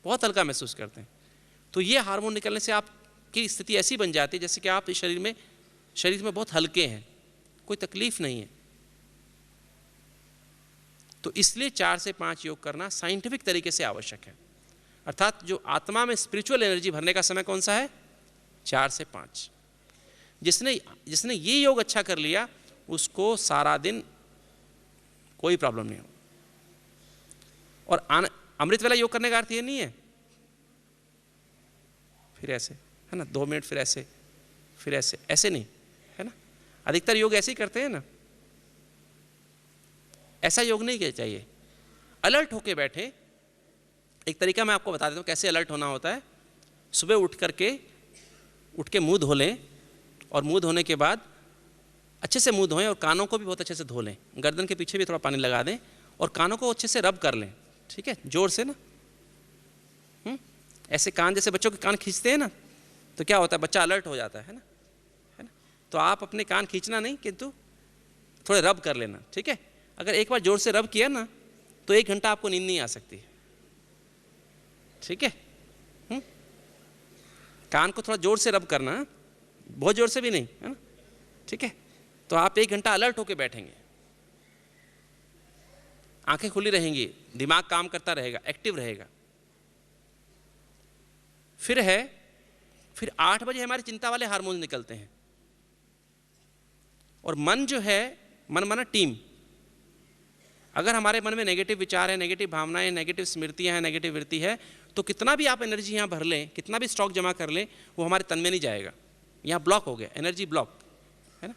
बहुत हल्का महसूस करते हैं। तो ये हार्मोन निकलने से आपकी स्थिति ऐसी बन जाती है जैसे कि आप इस शरीर में बहुत हल्के हैं, कोई तकलीफ नहीं है। तो इसलिए 4 से 5 योग करना साइंटिफिक तरीके से आवश्यक है। अर्थात जो आत्मा में स्पिरिचुअल एनर्जी भरने का समय कौन सा है? 4 से 5। जिसने ये योग अच्छा कर लिया उसको सारा दिन कोई प्रॉब्लम नहीं हो। और अमृत वाला योग करने का अर्थ ये नहीं है फिर ऐसे, है ना, 2 मिनट फिर ऐसे, फिर ऐसे, ऐसे नहीं, है ना। अधिकतर योग ऐसे ही करते हैं ना, ऐसा योग नहीं किया चाहिए। अलर्ट होके बैठे। एक तरीका मैं आपको बता देता हूँ कैसे अलर्ट होना होता है। सुबह उठ के मुंह धो लें और मुंह धोने के बाद अच्छे से मुंह धोएं और कानों को भी बहुत अच्छे से धो लें। गर्दन के पीछे भी थोड़ा पानी लगा दें और कानों को अच्छे से रब कर लें, ठीक है, जोर से ना। ऐसे कान, जैसे बच्चों के कान खींचते हैं ना, तो क्या होता है, बच्चा अलर्ट हो जाता है ना, है ना। तो आप अपने कान खींचना नहीं, किंतु थोड़े रब कर लेना, ठीक है। अगर एक बार जोर से रब किया ना तो 1 घंटा आपको नींद नहीं आ सकती, ठीक है। कान को थोड़ा जोर से रब करना, बहुत जोर से भी नहीं, है ना, ठीक है। तो आप 1 घंटा अलर्ट होके बैठेंगे, आंखें खुली रहेंगी, दिमाग काम करता रहेगा, एक्टिव रहेगा। फिर 8 बजे हमारे चिंता वाले हार्मोन निकलते हैं और मन जो है, मन माना टीम। अगर हमारे मन में नेगेटिव विचार है, नेगेटिव भावनाएं, नेगेटिव स्मृतियां हैं, नेगेटिव वृत्ति है, तो कितना भी आप एनर्जी यहाँ भर लें, कितना भी स्टॉक जमा कर लें, वो हमारे तन में नहीं जाएगा। यहाँ ब्लॉक हो गया, एनर्जी ब्लॉक, है ना।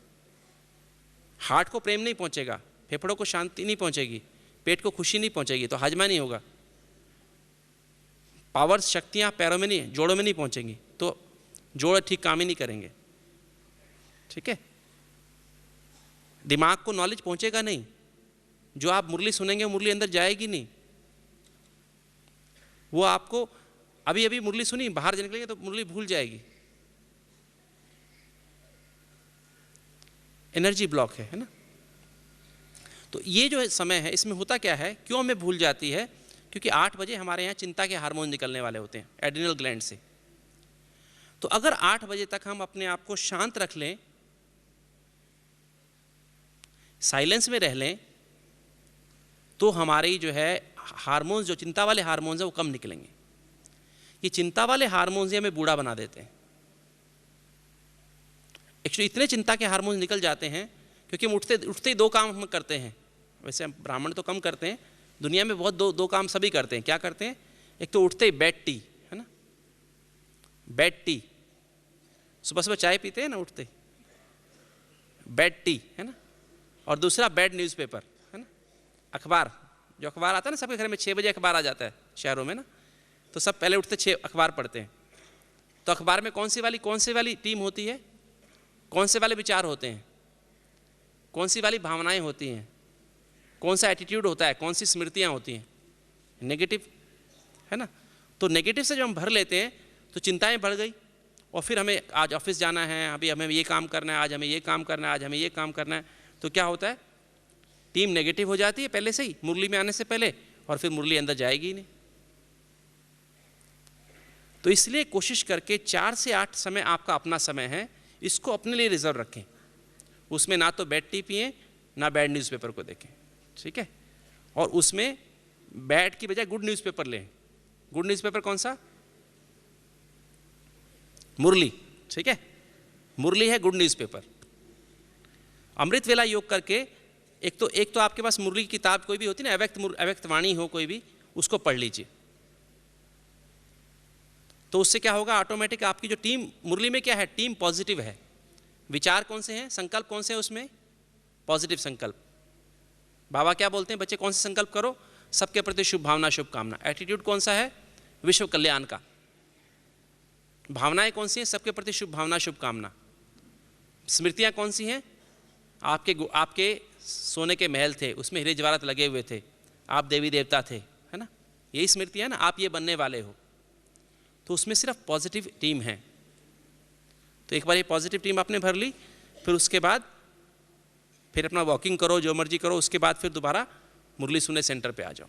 हार्ट को प्रेम नहीं पहुँचेगा, फेफड़ों को शांति नहीं पहुँचेगी, पेट को खुशी नहीं पहुँचेगी, तो हाजमा नहीं होगा। पावर्स, शक्तियाँ पैरों में नहीं, जोड़ों में नहीं पहुँचेंगी, तो जोड़ ठीक काम ही नहीं करेंगे, ठीक है। दिमाग को नॉलेज पहुँचेगा नहीं, जो आप मुरली सुनेंगे वो मुरली अंदर जाएगी नहीं। वो आपको अभी मुरली सुनी, बाहर निकलेंगे तो मुरली भूल जाएगी। एनर्जी ब्लॉक है ना। तो ये जो समय है, इसमें होता क्या है, क्यों हमें भूल जाती है? क्योंकि 8 बजे हमारे यहाँ चिंता के हार्मोन निकलने वाले होते हैं एड्रिनल ग्लैंड से। तो अगर 8 बजे तक हम अपने आप को शांत रख लें, साइलेंस में रह लें, तो हमारी जो है हार्मोन्स, जो चिंता वाले हार्मोन्स हैं, वो कम निकलेंगे। ये चिंता वाले हार्मोन्स हमें बूढ़ा बना देते हैं। एक्चुअली इतने चिंता के हार्मोन्स निकल जाते हैं क्योंकि हम उठते ही 2 काम हम करते हैं। वैसे हम ब्राह्मण तो कम करते हैं, दुनिया में बहुत दो काम सभी करते हैं। क्या करते हैं? एक तो उठते ही बेड टी, है ना, बेड टी, सुबह चाय पीते हैं ना उठते, बेड टी, है ना। और दूसरा बेड न्यूज़पेपर, है ना, अखबार। जो अखबार आता है ना, सबके घर में 6 बजे अखबार आ जाता है शहरों में ना, तो सब पहले उठते 6 अखबार पढ़ते हैं। तो अखबार में कौन सी वाली टीम होती है, कौन से वाले विचार होते हैं, कौन सी वाली भावनाएं होती हैं, कौन सा एटीट्यूड होता है, कौन सी स्मृतियां होती हैं, नेगेटिव, है ना। तो नेगेटिव से जब हम भर लेते हैं तो चिंताएं बढ़ गई, और फिर हमें आज ऑफिस जाना है, अभी हमें ये काम करना है, आज हमें ये काम करना है, आज हमें ये काम करना है। तो क्या होता है, टीम नेगेटिव हो जाती है पहले से ही, मुरली में आने से पहले, और फिर मुरली अंदर जाएगी ही नहीं। तो इसलिए कोशिश करके 4 से 8 समय आपका अपना समय है, इसको अपने लिए रिजर्व रखें। उसमें ना तो बैड टी पिए, ना बैड न्यूज़पेपर को देखें, ठीक है। और उसमें बैड की बजाय गुड न्यूज़पेपर लें। गुड न्यूज़पेपर कौन सा? मुरली, ठीक है, मुरली है गुड न्यूज़पेपर। अमृत वेला योग करके एक तो आपके पास मुरली की किताब कोई भी होती है ना, अव्यक्त वाणी हो कोई भी, उसको पढ़ लीजिए। तो उससे क्या होगा, ऑटोमेटिक आपकी जो टीम, मुरली में क्या है, टीम पॉजिटिव है। विचार कौन से हैं, संकल्प कौन से हैं उसमें, पॉजिटिव संकल्प। बाबा क्या बोलते हैं, बच्चे कौन से संकल्प करो, सबके प्रति शुभ भावना शुभकामना। एटीट्यूड कौन सा है, विश्व कल्याण का। भावनाएं कौन सी हैं, सबके प्रति शुभ भावना शुभकामना। स्मृतियां कौन सी हैं, आपके सोने के महल थे, उसमें हीरे जवाहरात लगे हुए थे, आप देवी देवता थे, है ना, यही स्मृति है ना, आप ये बनने वाले हो। तो उसमें सिर्फ पॉजिटिव टीम है। तो एक बार ये पॉजिटिव टीम आपने भर ली, फिर उसके बाद फिर अपना वॉकिंग करो, जो मर्जी करो, उसके बाद फिर दोबारा मुरली सुनने सेंटर पे आ जाओ।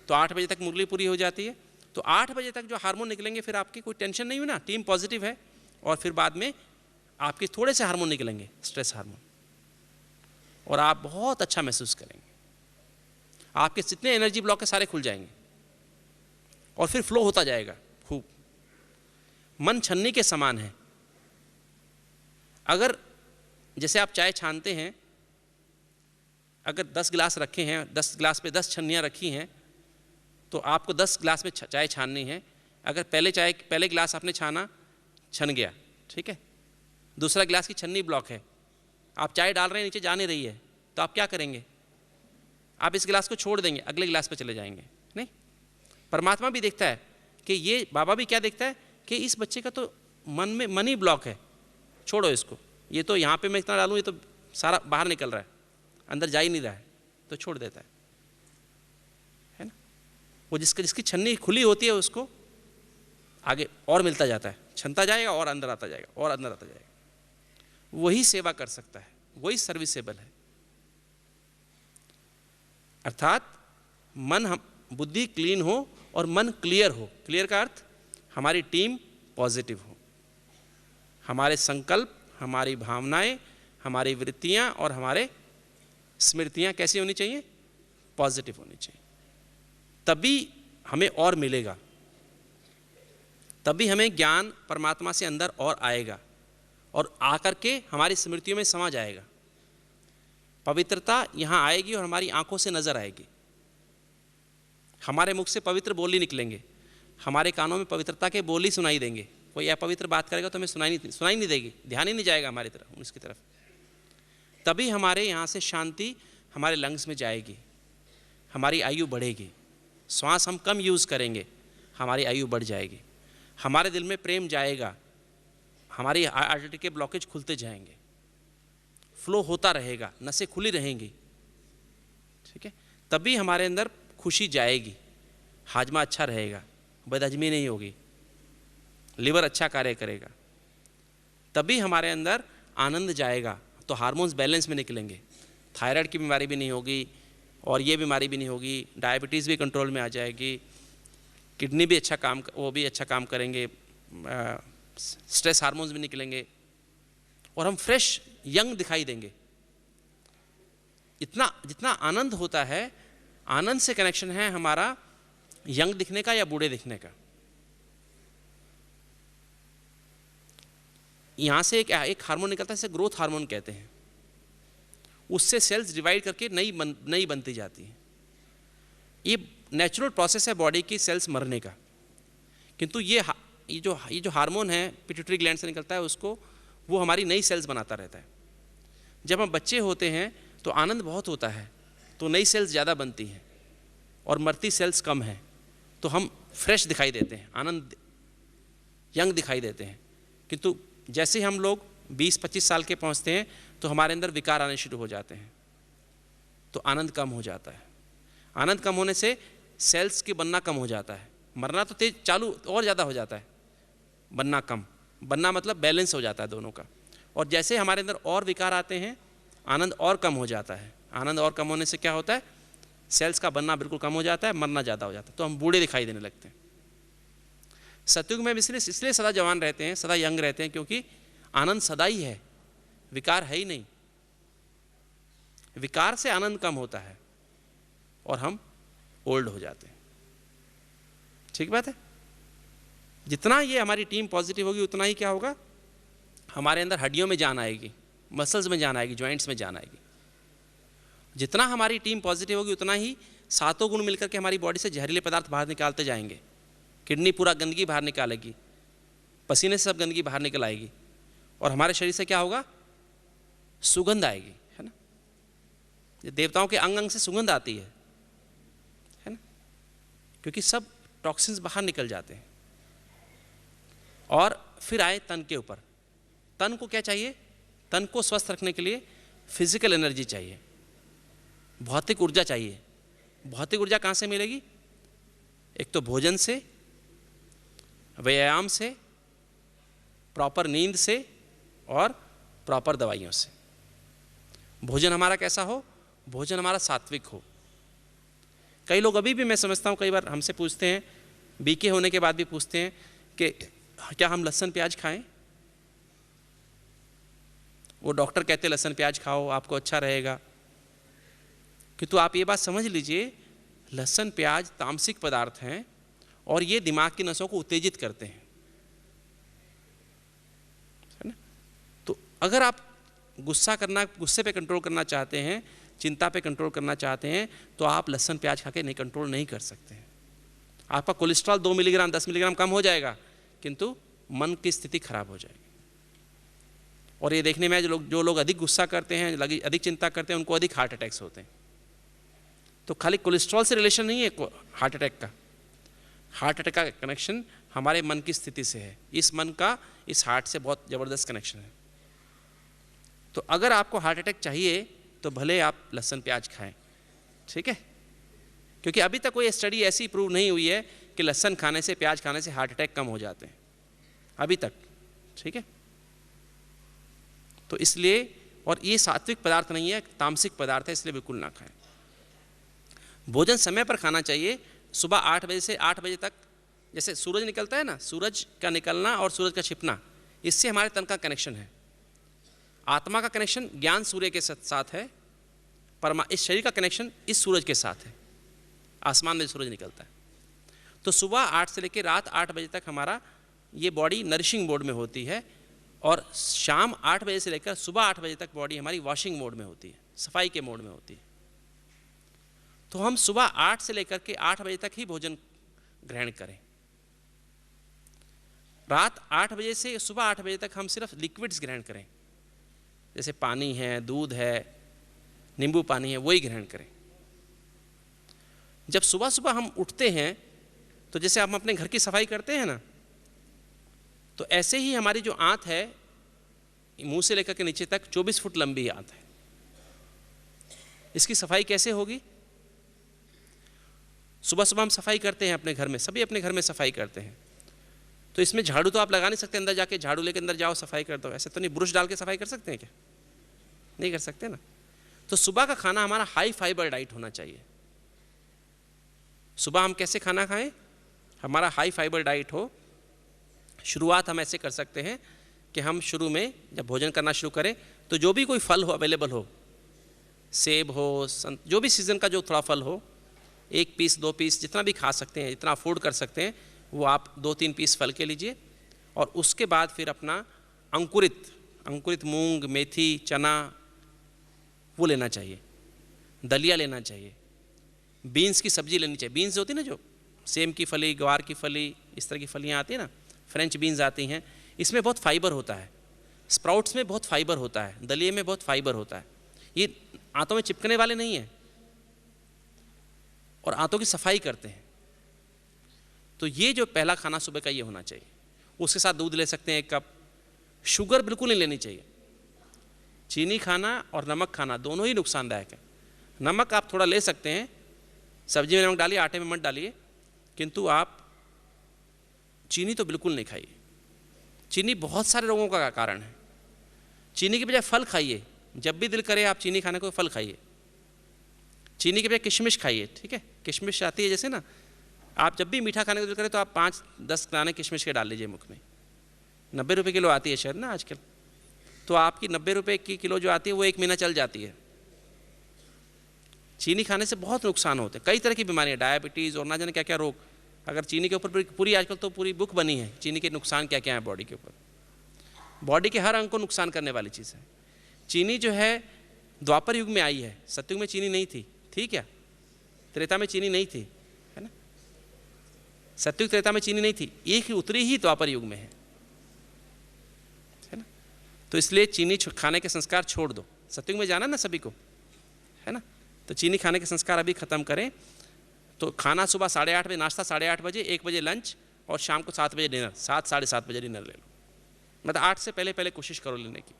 तो 8 बजे तक मुरली पूरी हो जाती है। तो 8 बजे तक जो हार्मोन निकलेंगे, फिर आपकी कोई टेंशन नहीं हुई ना, टीम पॉजिटिव है। और फिर बाद में आपके थोड़े से हार्मोन निकलेंगे, स्ट्रेस हार्मोन, और आप बहुत अच्छा महसूस करेंगे। आपके जितने एनर्जी ब्लॉक है सारे खुल जाएंगे और फिर फ्लो होता जाएगा खूब। मन छन्नी के समान है। अगर जैसे आप चाय छानते हैं, अगर 10 गिलास रखे हैं, 10 गिलास पे 10 छन्नियाँ रखी हैं, तो आपको 10 गिलास में चाय छाननी है। अगर पहले गिलास आपने छाना, छन गया, ठीक है, दूसरा गिलास की छन्नी ब्लॉक है, आप चाय डाल रहे हैं, नीचे जा नहीं रही है, तो आप क्या करेंगे, आप इस गिलास को छोड़ देंगे, अगले गिलास पे चले जाएंगे। नहीं, परमात्मा भी देखता है कि ये, बाबा भी क्या देखता है कि इस बच्चे का तो मन ही ब्लॉक है, छोड़ो इसको, ये तो यहाँ पे मैं इतना डालूँ, ये तो सारा बाहर निकल रहा है, अंदर जा ही नहीं रहा है, तो छोड़ देता है ना। वो जिसकी छन्नी खुली होती है, उसको आगे और मिलता जाता है, छनता जाएगा और अंदर आता जाएगा और अंदर आता जाएगा। वही सेवा कर सकता है, वही सर्विसेबल है। अर्थात बुद्धि क्लीन हो और मन क्लियर हो। क्लियर का अर्थ, हमारी टीम पॉजिटिव हो, हमारे संकल्प, हमारी भावनाएं, हमारी वृत्तियां और हमारे स्मृतियां कैसी होनी चाहिए, पॉजिटिव होनी चाहिए। तभी हमें और मिलेगा, तभी हमें ज्ञान परमात्मा से अंदर और आएगा और आकर के हमारी स्मृतियों में समा जाएगा। पवित्रता यहाँ आएगी और हमारी आंखों से नजर आएगी, हमारे मुख से पवित्र बोली निकलेंगे, हमारे कानों में पवित्रता के बोली सुनाई देंगे। कोई अपवित्र बात करेगा तो हमें सुनाई नहीं देगी, ध्यान ही नहीं जाएगा हमारी तरफ, उसकी तरफ। तभी हमारे यहाँ से शांति हमारे लंग्स में जाएगी, हमारी आयु बढ़ेगी। श्वास हम कम यूज़ करेंगे, हमारी आयु बढ़ जाएगी। हमारे दिल में प्रेम जाएगा, हमारी आर्टरी के ब्लॉकेज खुलते जाएंगे, फ्लो होता रहेगा, नसें खुली रहेंगी, ठीक है। तभी हमारे अंदर खुशी जाएगी, हाजमा अच्छा रहेगा, बदहजमी नहीं होगी, लिवर अच्छा कार्य करेगा। तभी हमारे अंदर आनंद जाएगा, तो हार्मोन्स बैलेंस में निकलेंगे, थायराइड की बीमारी भी नहीं होगी और ये बीमारी भी नहीं होगी, डायबिटीज़ भी कंट्रोल में आ जाएगी, किडनी भी अच्छा काम करेंगे, स्ट्रेस हार्मोन्स भी निकलेंगे और हम फ्रेश यंग दिखाई देंगे। जितना आनंद होता है, आनंद से कनेक्शन है हमारा यंग दिखने का या बूढ़े दिखने का। यहाँ से एक हार्मोन निकलता है, इसे ग्रोथ हार्मोन कहते हैं। उससे सेल्स डिवाइड करके नई बनती जाती हैं। ये नेचुरल प्रोसेस है बॉडी की सेल्स मरने का। किंतु ये जो हार्मोन है पिट्यूटरी ग्लैंड से निकलता है, वो हमारी नई सेल्स बनाता रहता है। जब हम बच्चे होते हैं तो आनंद बहुत होता है, तो नई सेल्स ज़्यादा बनती हैं और मरती सेल्स कम है, तो हम फ्रेश दिखाई देते हैं, आनंद यंग दिखाई देते हैं। किंतु जैसे हम लोग 20-25 साल के पहुंचते हैं तो हमारे अंदर विकार आने शुरू हो जाते हैं, तो आनंद कम हो जाता है। आनंद कम होने से सेल्स की बनना कम हो जाता है, मरना तो तेज चालू और ज़्यादा हो जाता है, बनना कम। बनना मतलब बैलेंस हो जाता है दोनों का। और जैसे हमारे अंदर और विकार आते हैं, आनंद और कम हो जाता है। आनंद और कम होने से क्या होता है, सेल्स का बनना बिल्कुल कम हो जाता है, मरना ज़्यादा हो जाता है, तो हम बूढ़े दिखाई देने लगते हैं। सतयुग में इसलिए सदा जवान रहते हैं, सदा यंग रहते हैं, क्योंकि आनंद सदा ही है, विकार है ही नहीं। विकार से आनंद कम होता है और हम ओल्ड हो जाते हैं। ठीक बात है। जितना ये हमारी टीम पॉजिटिव होगी, उतना ही क्या होगा, हमारे अंदर हड्डियों में जान आएगी, मसल्स में जान आएगी, जॉइंट्स में जान आएगी। जितना हमारी टीम पॉजिटिव होगी उतना ही सातों गुण मिलकर के हमारी बॉडी से जहरीले पदार्थ बाहर निकालते जाएंगे। किडनी पूरा गंदगी बाहर निकालेगी, पसीने से सब गंदगी बाहर निकल आएगी, और हमारे शरीर से क्या होगा, सुगंध आएगी, है ना। ये देवताओं के अंग अंग से सुगंध आती है ना, क्योंकि सब टॉक्सिन्स बाहर निकल जाते हैं। और फिर आए तन के ऊपर। तन को क्या चाहिए, तन को स्वस्थ रखने के लिए फिजिकल एनर्जी चाहिए, भौतिक ऊर्जा चाहिए। भौतिक ऊर्जा कहाँ से मिलेगी, एक तो भोजन से, व्यायाम से, प्रॉपर नींद से, और प्रॉपर दवाइयों से। भोजन हमारा कैसा हो, भोजन हमारा सात्विक हो। कई लोग अभी भी, मैं समझता हूँ, कई बार हमसे पूछते हैं, बीके होने के बाद भी पूछते हैं कि क्या हम लहसुन प्याज खाएं। वो डॉक्टर कहते हैं लहसुन प्याज खाओ, आपको अच्छा रहेगा। किंतु आप ये बात समझ लीजिए, लहसुन प्याज तामसिक पदार्थ हैं और ये दिमाग की नसों को उत्तेजित करते हैं, है ना। तो अगर आप गुस्से पे कंट्रोल करना चाहते हैं, चिंता पे कंट्रोल करना चाहते हैं, तो आप लहसुन प्याज खा के नहीं कंट्रोल नहीं कर सकते हैं। आपका कोलेस्ट्रॉल 2 मिलीग्राम 10 मिलीग्राम कम हो जाएगा, किंतु मन की स्थिति खराब हो जाएगी। और ये देखने में जो लोग अधिक गुस्सा करते हैं, अधिक चिंता करते हैं, उनको अधिक हार्ट अटैक्स होते हैं। तो खाली कोलेस्ट्रॉल से रिलेशन नहीं है हार्ट अटैक का। हार्ट अटैक का कनेक्शन हमारे मन की स्थिति से है। इस मन का इस हार्ट से बहुत ज़बरदस्त कनेक्शन है। तो अगर आपको हार्ट अटैक चाहिए तो भले आप लहसुन प्याज खाएं, ठीक है, क्योंकि अभी तक कोई स्टडी ऐसी प्रूव नहीं हुई है कि लहसुन खाने से, प्याज खाने से हार्ट अटैक कम हो जाते हैं अभी तक, ठीक है। तो इसलिए, और ये सात्विक पदार्थ नहीं है, तामसिक पदार्थ है, इसलिए बिल्कुल ना खाएं। भोजन समय पर खाना चाहिए। सुबह 8 बजे से 8 बजे तक, जैसे सूरज निकलता है ना, सूरज का निकलना और सूरज का छिपना, इससे हमारे तन का कनेक्शन है। आत्मा का कनेक्शन ज्ञान सूर्य के साथ है, इस शरीर का कनेक्शन इस सूरज के साथ है। आसमान में सूरज निकलता है। तो सुबह 8 से लेकर रात 8 बजे तक हमारा ये बॉडी नरिशिंग मोड में होती है, और शाम 8 बजे से लेकर सुबह 8 बजे तक बॉडी हमारी वॉशिंग मोड में होती है, सफाई के मोड में होती है। तो हम सुबह 8 से लेकर के 8 बजे तक ही भोजन ग्रहण करें। रात 8 बजे से सुबह 8 बजे तक हम सिर्फ लिक्विड्स ग्रहण करें, जैसे पानी है, दूध है, नींबू पानी है, वही ग्रहण करें। जब सुबह सुबह हम उठते हैं, तो जैसे हम अपने घर की सफाई करते हैं ना, तो ऐसे ही हमारी जो आंत है, मुंह से लेकर के नीचे तक 24 फुट लंबी आंत है। इसकी सफाई कैसे होगी? सुबह सुबह हम सफाई करते हैं अपने घर में, सभी अपने घर में सफाई करते हैं। तो इसमें झाड़ू तो आप लगा नहीं सकते, अंदर जाके झाड़ू लेके अंदर जाओ सफाई कर दो, ऐसे तो नहीं। ब्रश डाल के सफाई कर सकते हैं क्या? नहीं कर सकते ना। तो सुबह का खाना हमारा हाई फाइबर डाइट होना चाहिए। सुबह हम कैसे खाना खाएं? हमारा हाई फाइबर डाइट हो। शुरुआत हम ऐसे कर सकते हैं कि हम शुरू में जब भोजन करना शुरू करें, तो जो भी कोई फल हो, अवेलेबल हो, सेब हो, जो भी सीज़न का जो थोड़ा फल हो, 1 पीस 2 पीस जितना भी खा सकते हैं, जितना अफोर्ड कर सकते हैं, वो आप 2-3 पीस फल के लीजिए। और उसके बाद फिर अपना अंकुरित मूंग, मेथी, चना वो लेना चाहिए, दलिया लेना चाहिए, बीन्स की सब्जी लेनी चाहिए। बीन्स होती है ना, जो सेम की फली, ग्वार की फली, इस तरह की फलियाँ आती है ना, फ्रेंच बीन्स आती हैं, इसमें बहुत फाइबर होता है। स्प्राउट्स में बहुत फाइबर होता है, दलिए में बहुत फाइबर होता है। ये आंतों में चिपकने वाले नहीं हैं और आंतों की सफाई करते हैं। तो ये जो पहला खाना सुबह का ये होना चाहिए। उसके साथ दूध ले सकते हैं 1 कप। शुगर बिल्कुल नहीं लेनी चाहिए। चीनी खाना और नमक खाना दोनों ही नुकसानदायक है। नमक आप थोड़ा ले सकते हैं, सब्जी में नमक डालिए, आटे में मत डालिए, किंतु आप चीनी तो बिल्कुल नहीं खाइए। चीनी बहुत सारे रोगों का कारण है। चीनी के बजाय फल खाइए। जब भी दिल करे आप चीनी खाने को फल खाइए। चीनी के बजाय किशमिश खाइए, ठीक है। किशमिश आती है जैसे ना, आप जब भी मीठा खाने को दिल करे तो आप 5-10 दाने किशमिश के डाल लीजिए मुख में। 90 रुपये किलो आती है शायद ना आजकल। तो आपकी 90 रुपये की किलो जो आती है वो 1 महीना चल जाती है। चीनी खाने से बहुत नुकसान होते हैं, कई तरह की बीमारियाँ, डायबिटीज़ और ना जाने क्या क्या रोग। अगर चीनी के ऊपर पूरी आजकल तो पूरी बुक बनी है, चीनी के नुकसान क्या क्या है बॉडी के ऊपर। बॉडी के हर अंग को नुकसान करने वाली चीज़ है। चीनी जो है द्वापर युग में आई है, सतयुग में चीनी नहीं थी, थी क्या? त्रेता में चीनी नहीं थी, है ना? सतयुग त्रेता में चीनी नहीं थी, एक उतरी ही द्वापर युग में है ना? तो इसलिए चीनी खाने के संस्कार छोड़ दो, सतयुग में जाना ना सभी को, है ना? तो चीनी खाने के संस्कार अभी खत्म करें। तो खाना सुबह 8:30 बजे, नाश्ता 8:30 बजे, 1 बजे लंच और शाम को 7 बजे डिनर, 7 साढ़े 7 बजे डिनर ले लो, मतलब 8 से पहले पहले कोशिश करो लेने की।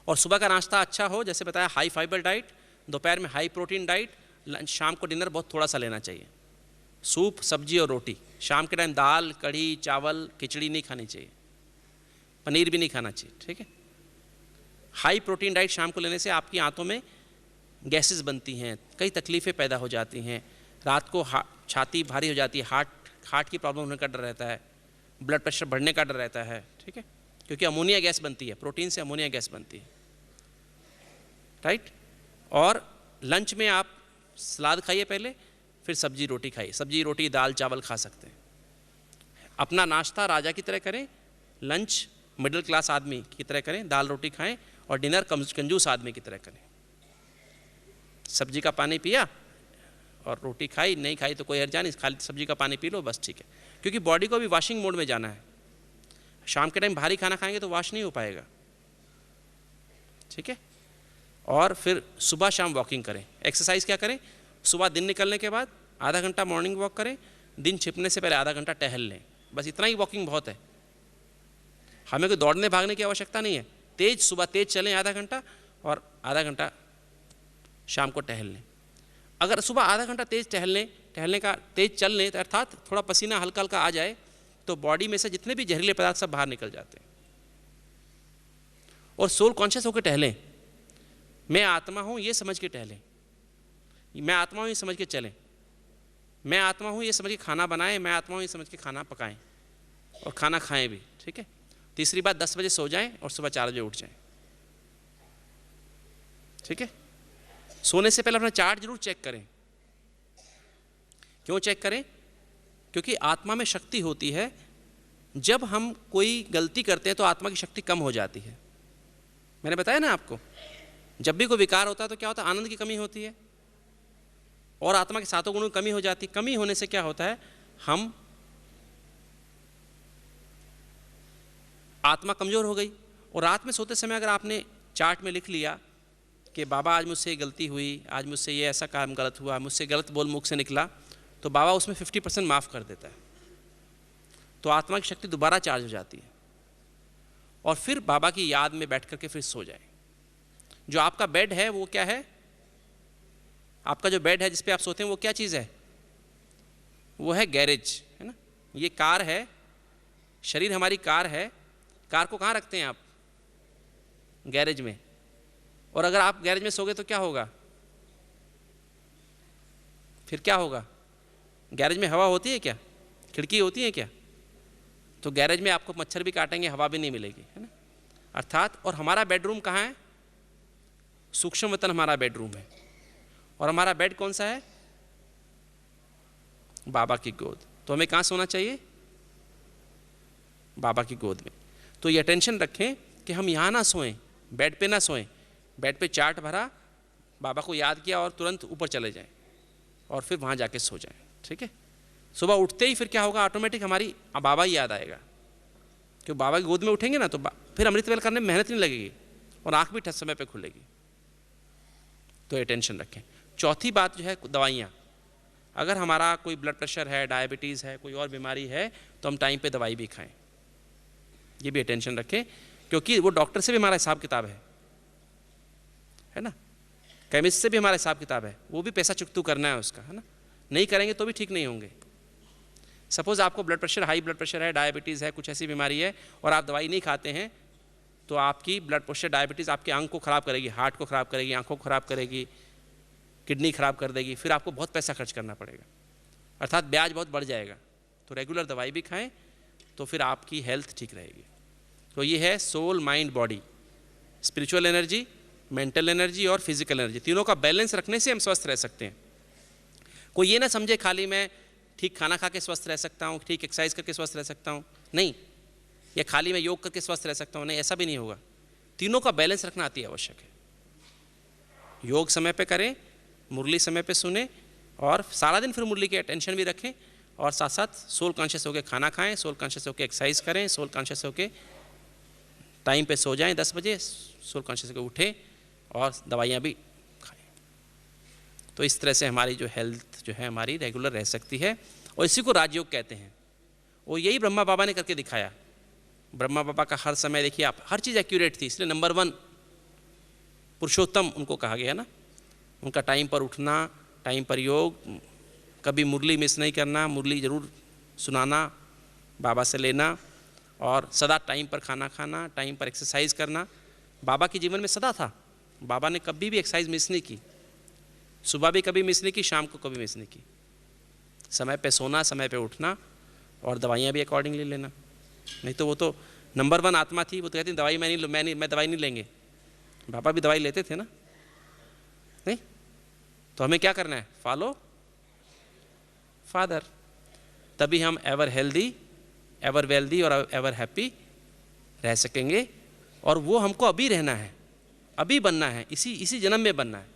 और सुबह का नाश्ता अच्छा हो, जैसे बताया हाई फाइबर डाइट, दोपहर में हाई प्रोटीन डाइट, लंच शाम को डिनर बहुत थोड़ा सा लेना चाहिए, सूप सब्जी और रोटी। शाम के टाइम दाल कढ़ी चावल खिचड़ी नहीं खानी चाहिए, पनीर भी नहीं खाना चाहिए, ठीक है? हाई प्रोटीन डाइट शाम को लेने से आपकी आंतों में गैसेस बनती हैं, कई तकलीफ़ें पैदा हो जाती हैं, रात को छाती भारी हो जाती है, हार्ट की प्रॉब्लम होने का डर रहता है, ब्लड प्रेशर बढ़ने का डर रहता है, ठीक है? क्योंकि अमोनिया गैस बनती है, प्रोटीन से अमोनिया गैस बनती है, राइट? और लंच में आप सलाद खाइए पहले, फिर सब्जी रोटी खाइए, सब्जी रोटी दाल चावल खा सकते हैं। अपना नाश्ता राजा की तरह करें, लंच मिडिल क्लास आदमी की तरह करें, दाल रोटी खाएं, और डिनर कंजूस आदमी की तरह करें। सब्जी का पानी पिया और रोटी खाई, नहीं खाई तो कोई हर्जा नहीं, खाली सब्जी का पानी पी लो बस, ठीक है? क्योंकि बॉडी को भी वॉशिंग मोड में जाना है। शाम के टाइम भारी खाना खाएंगे तो वॉश नहीं हो पाएगा, ठीक है? और फिर सुबह शाम वॉकिंग करें, एक्सरसाइज क्या करें, सुबह दिन निकलने के बाद आधा घंटा मॉर्निंग वॉक करें, दिन छिपने से पहले आधा घंटा टहल लें, बस इतना ही वॉकिंग बहुत है। हमें कोई दौड़ने भागने की आवश्यकता नहीं है, सुबह तेज चलें आधा घंटा और आधा घंटा शाम को टहल लें। अगर सुबह आधा घंटा तेज तेज चल लें अर्थात थोड़ा पसीना हल्का हल्का आ जाए, तो बॉडी में से जितने भी जहरीले पदार्थ सब बाहर निकल जाते हैं। और सोल कॉन्शियस होकर टहलें, मैं आत्मा हूँ ये समझ के टहलें, मैं आत्मा हूँ ये समझ के चलें, मैं आत्मा हूँ ये समझ के खाना बनाएं, मैं आत्मा हूँ ये समझ के खाना पकाएं और खाना खाएं भी, ठीक है? तीसरी बात 10 बजे सो जाएं और सुबह 4 बजे उठ जाएं, ठीक है? सोने से पहले अपना चार्ट जरूर चेक करें। क्यों चेक करें? क्योंकि आत्मा में शक्ति होती है, जब हम कोई गलती करते हैं तो आत्मा की शक्ति कम हो जाती है। मैंने बताया ना आपको, जब भी कोई विकार होता है तो क्या होता है, आनंद की कमी होती है और आत्मा के सातों गुणों की कमी हो जाती है। कमी होने से क्या होता है, हम आत्मा कमजोर हो गई। और रात में सोते समय अगर आपने चार्ट में लिख लिया कि बाबा आज मुझसे गलती हुई, आज मुझसे ये ऐसा काम गलत हुआ, मुझसे गलत बोल मुख से निकला, तो बाबा उसमें 50% माफ़ कर देता है, तो आत्मा की शक्ति दोबारा चार्ज हो जाती है। और फिर बाबा की याद में बैठ करके फिर सो जाए। जो आपका बेड है वो क्या है, आपका जो बेड है जिस पे आप सोते हैं वो क्या चीज़ है, वो है गैरेज, है ना? ये कार है, शरीर हमारी कार है। कार को कहाँ रखते हैं आप? गैरेज में। और अगर आप गैरेज में सोगे तो क्या होगा, फिर क्या होगा? गैरेज में हवा होती है क्या, खिड़की होती है क्या? तो गैरेज में आपको मच्छर भी काटेंगे, हवा भी नहीं मिलेगी, है ना? अर्थात, और हमारा बेडरूम कहाँ है? सूक्ष्म वतन हमारा बेडरूम है। और हमारा बेड कौन सा है? बाबा की गोद। तो हमें कहाँ सोना चाहिए? बाबा की गोद में। तो ये अटेंशन रखें कि हम यहाँ ना सोएं, बेड पे ना सोएं। बेड पे चार्ट भरा, बाबा को याद किया और तुरंत ऊपर चले जाएं और फिर वहाँ जाके सो जाएं, ठीक है? सुबह उठते ही फिर क्या होगा, ऑटोमेटिक हमारी बाबा ही याद आएगा। क्योंकि बाबा की गोद में उठेंगे ना तो फिर अमृत वेल करने में मेहनत नहीं लगेगी और आँख भी समय पे खुलेगी। तो ये टेंशन रखें। चौथी बात जो है दवाइयाँ। अगर हमारा कोई ब्लड प्रेशर है, डायबिटीज़ है, कोई और बीमारी है, तो हम टाइम पे दवाई भी खाएं। ये भी टेंशन रखें, क्योंकि वो डॉक्टर से भी हमारा हिसाब किताब है ना? केमिस्ट से भी हमारा हिसाब किताब है, वो भी पैसा चुकतू करना है उसका, है ना? नहीं करेंगे तो भी ठीक नहीं होंगे। सपोज आपको blood pressure, high blood pressure है, डायबिटीज़ है, कुछ ऐसी बीमारी है और आप दवाई नहीं खाते हैं, तो आपकी ब्लड प्रेशर डायबिटीज़ आपके अंग को ख़राब करेगी, हार्ट को ख़राब करेगी, आँखों को ख़राब करेगी, किडनी ख़राब कर देगी, फिर आपको बहुत पैसा खर्च करना पड़ेगा, अर्थात ब्याज बहुत बढ़ जाएगा। तो रेगुलर दवाई भी खाएं तो फिर आपकी हेल्थ ठीक रहेगी। तो ये है soul, mind, body, spiritual energy, mental energy और फिजिकल एनर्जी, तीनों का बैलेंस रखने से हम स्वस्थ रह सकते हैं। कोई ये ना समझे खाली मैं ठीक खाना खा के स्वस्थ रह सकता हूँ, ठीक एक्सरसाइज करके स्वस्थ रह सकता हूँ, नहीं, या खाली मैं योग करके स्वस्थ रह सकता हूँ, नहीं, ऐसा भी नहीं होगा। तीनों का बैलेंस रखना अति आवश्यक है। योग समय पे करें, मुरली समय पे सुने, और सारा दिन फिर मुरली की अटेंशन भी रखें, और साथ साथ सोल कॉन्शियस होकर खाना खाएं, सोल कॉन्शियस होकर एक्सरसाइज करें, सोल कॉन्शियस होकर टाइम पे सो जाएं 10 बजे, सोल कॉन्शियस होकर उठें और दवाइयाँ भी खाएं। तो इस तरह से हमारी जो हेल्थ जो है हमारी रेगुलर रह सकती है, और इसी को राजयोग कहते हैं। वो यही ब्रह्मा बाबा ने करके दिखाया। ब्रह्मा बाबा का हर समय देखिए आप, हर चीज़ एक्यूरेट थी, इसलिए नंबर 1 पुरुषोत्तम उनको कहा गया ना। उनका टाइम पर उठना, टाइम पर योग, कभी मुरली मिस नहीं करना, मुरली ज़रूर सुनाना, बाबा से लेना, और सदा टाइम पर खाना खाना, टाइम पर एक्सरसाइज करना। बाबा के जीवन में सदा था, बाबा ने कभी भी एक्सरसाइज मिस नहीं की, सुबह भी कभी मिस नहीं की, शाम को कभी मिस नहीं की। समय पे सोना, समय पे उठना, और दवाइयाँ भी अकॉर्डिंगली लेना। नहीं तो वो तो नंबर 1 आत्मा थी, वो तो कहती दवाई मैं दवाई नहीं लेंगे। बाबा भी दवाई लेते थे ना, नहीं? तो हमें क्या करना है? फॉलो फादर, तभी हम एवर हेल्दी, एवर वेल्दी और एवर हैप्पी रह सकेंगे। और वो हमको अभी रहना है, अभी बनना है, इसी जन्म में बनना है,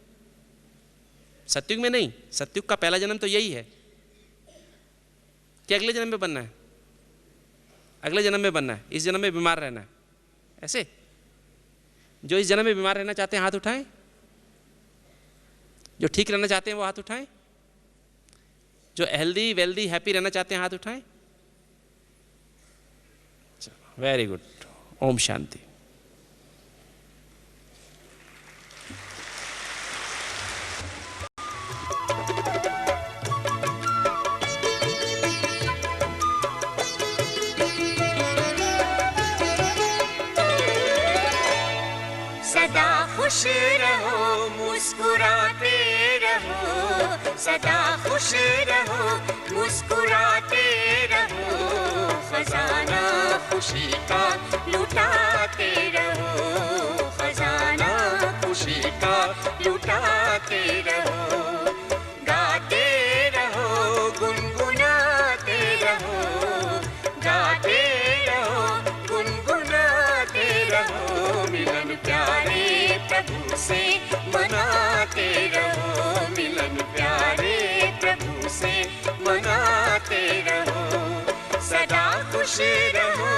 सत्युग में नहीं। सत्युग का पहला जन्म तो यही है कि अगले जन्म में बनना है, अगले जन्म में बनना है, इस जन्म में बीमार रहना है। ऐसे जो इस जन्म में बीमार रहना चाहते हैं हाथ उठाएं, जो ठीक रहना चाहते हैं वो हाथ उठाएं, जो हेल्दी वेल्दी हैप्पी रहना चाहते हैं हाथ उठाएं। Very good. ओम शांति। सदा खुश रहो, मुस्कुराते रहो, सदा खुश रहो, मुस्कुराते रहो, खजाना खुशी का लुटाते रहो, खजाना खुशी का लुटाते रहो, गाते रहो, गुनगुनाते रहो, गाते रहो, गुनगुनाते रहो, मिलन प्यारे प्रभु से मनाते रहो, मिलन प्यारे प्रभु से मनाते रहो, सदा खुश रहो।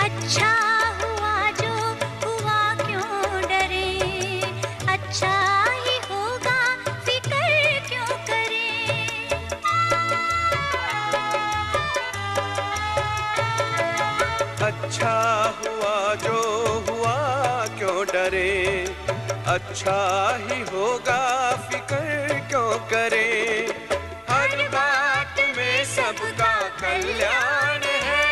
अच्छा हुआ जो हुआ, क्यों डरे, अच्छा ही होगा, फिक्र क्यों करें। अच्छा हुआ जो हुआ, क्यों डरे, अच्छा ही होगा, फिक्र क्यों करे। हर बात में सबका कल्याण है,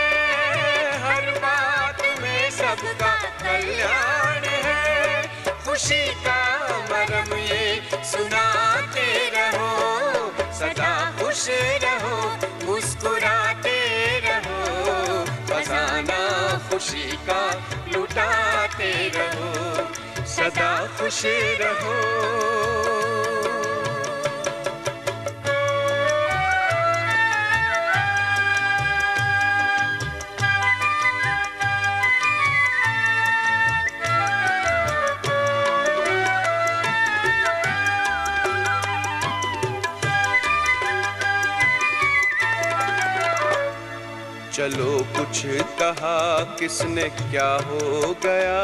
हर बात में सबका कल्याण है, खुशी का मरम ये सुनाते रहो, सदा खुश रहो, मुस्कुराते रहो, खजाना खुशी का लुटाते रहो, सदा खुश रहो। चलो कुछ कहा किसने क्या हो गया,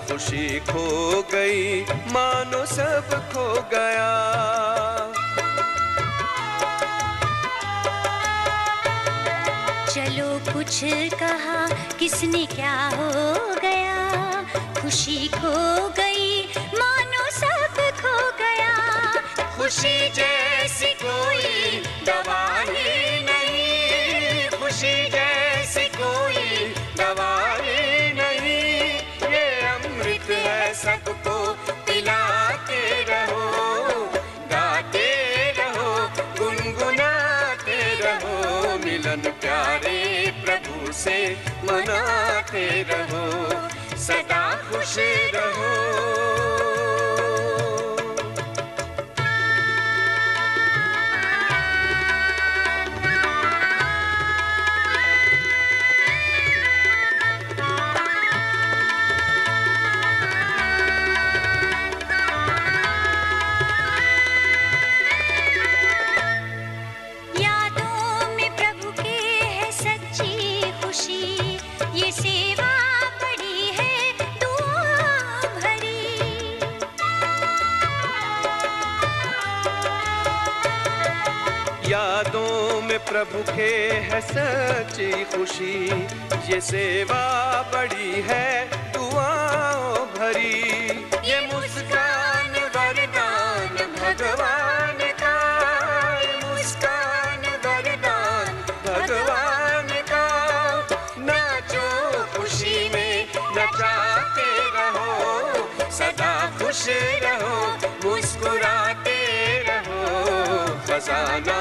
खुशी खो गई मानो सब खो गया। चलो कुछ कहा किसने क्या हो गया, खुशी खो गई मानो सब खो गया, खुशी जैसी कोई दवा ही नहीं, खुशी जैसी कोई दवा ही नहीं, ये अमृत है सबको पिलाते रहो, गाते रहो, गुनगुनाते रहो, लुटाते रहो, सदा खुश रहो। यादों में प्रभु के है सच्ची खुशी, ये सेवा बड़ी है दुआओं भरी। ये मुस्कान वरदान भगवान का, ये मुस्कान वरदान भगवान का। नाचो खुशी में नचाते रहो, सदा खुश रहो, मुस्कुराते रहो, खजाना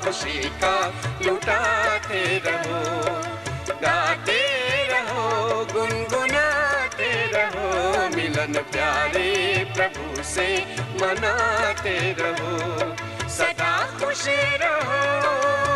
खुशी का लुटाते रहो। गाते रहो, गुनगुनाते रहो, मिलन प्यारे प्रभु से मनाते रहो, सदा खुश रहो।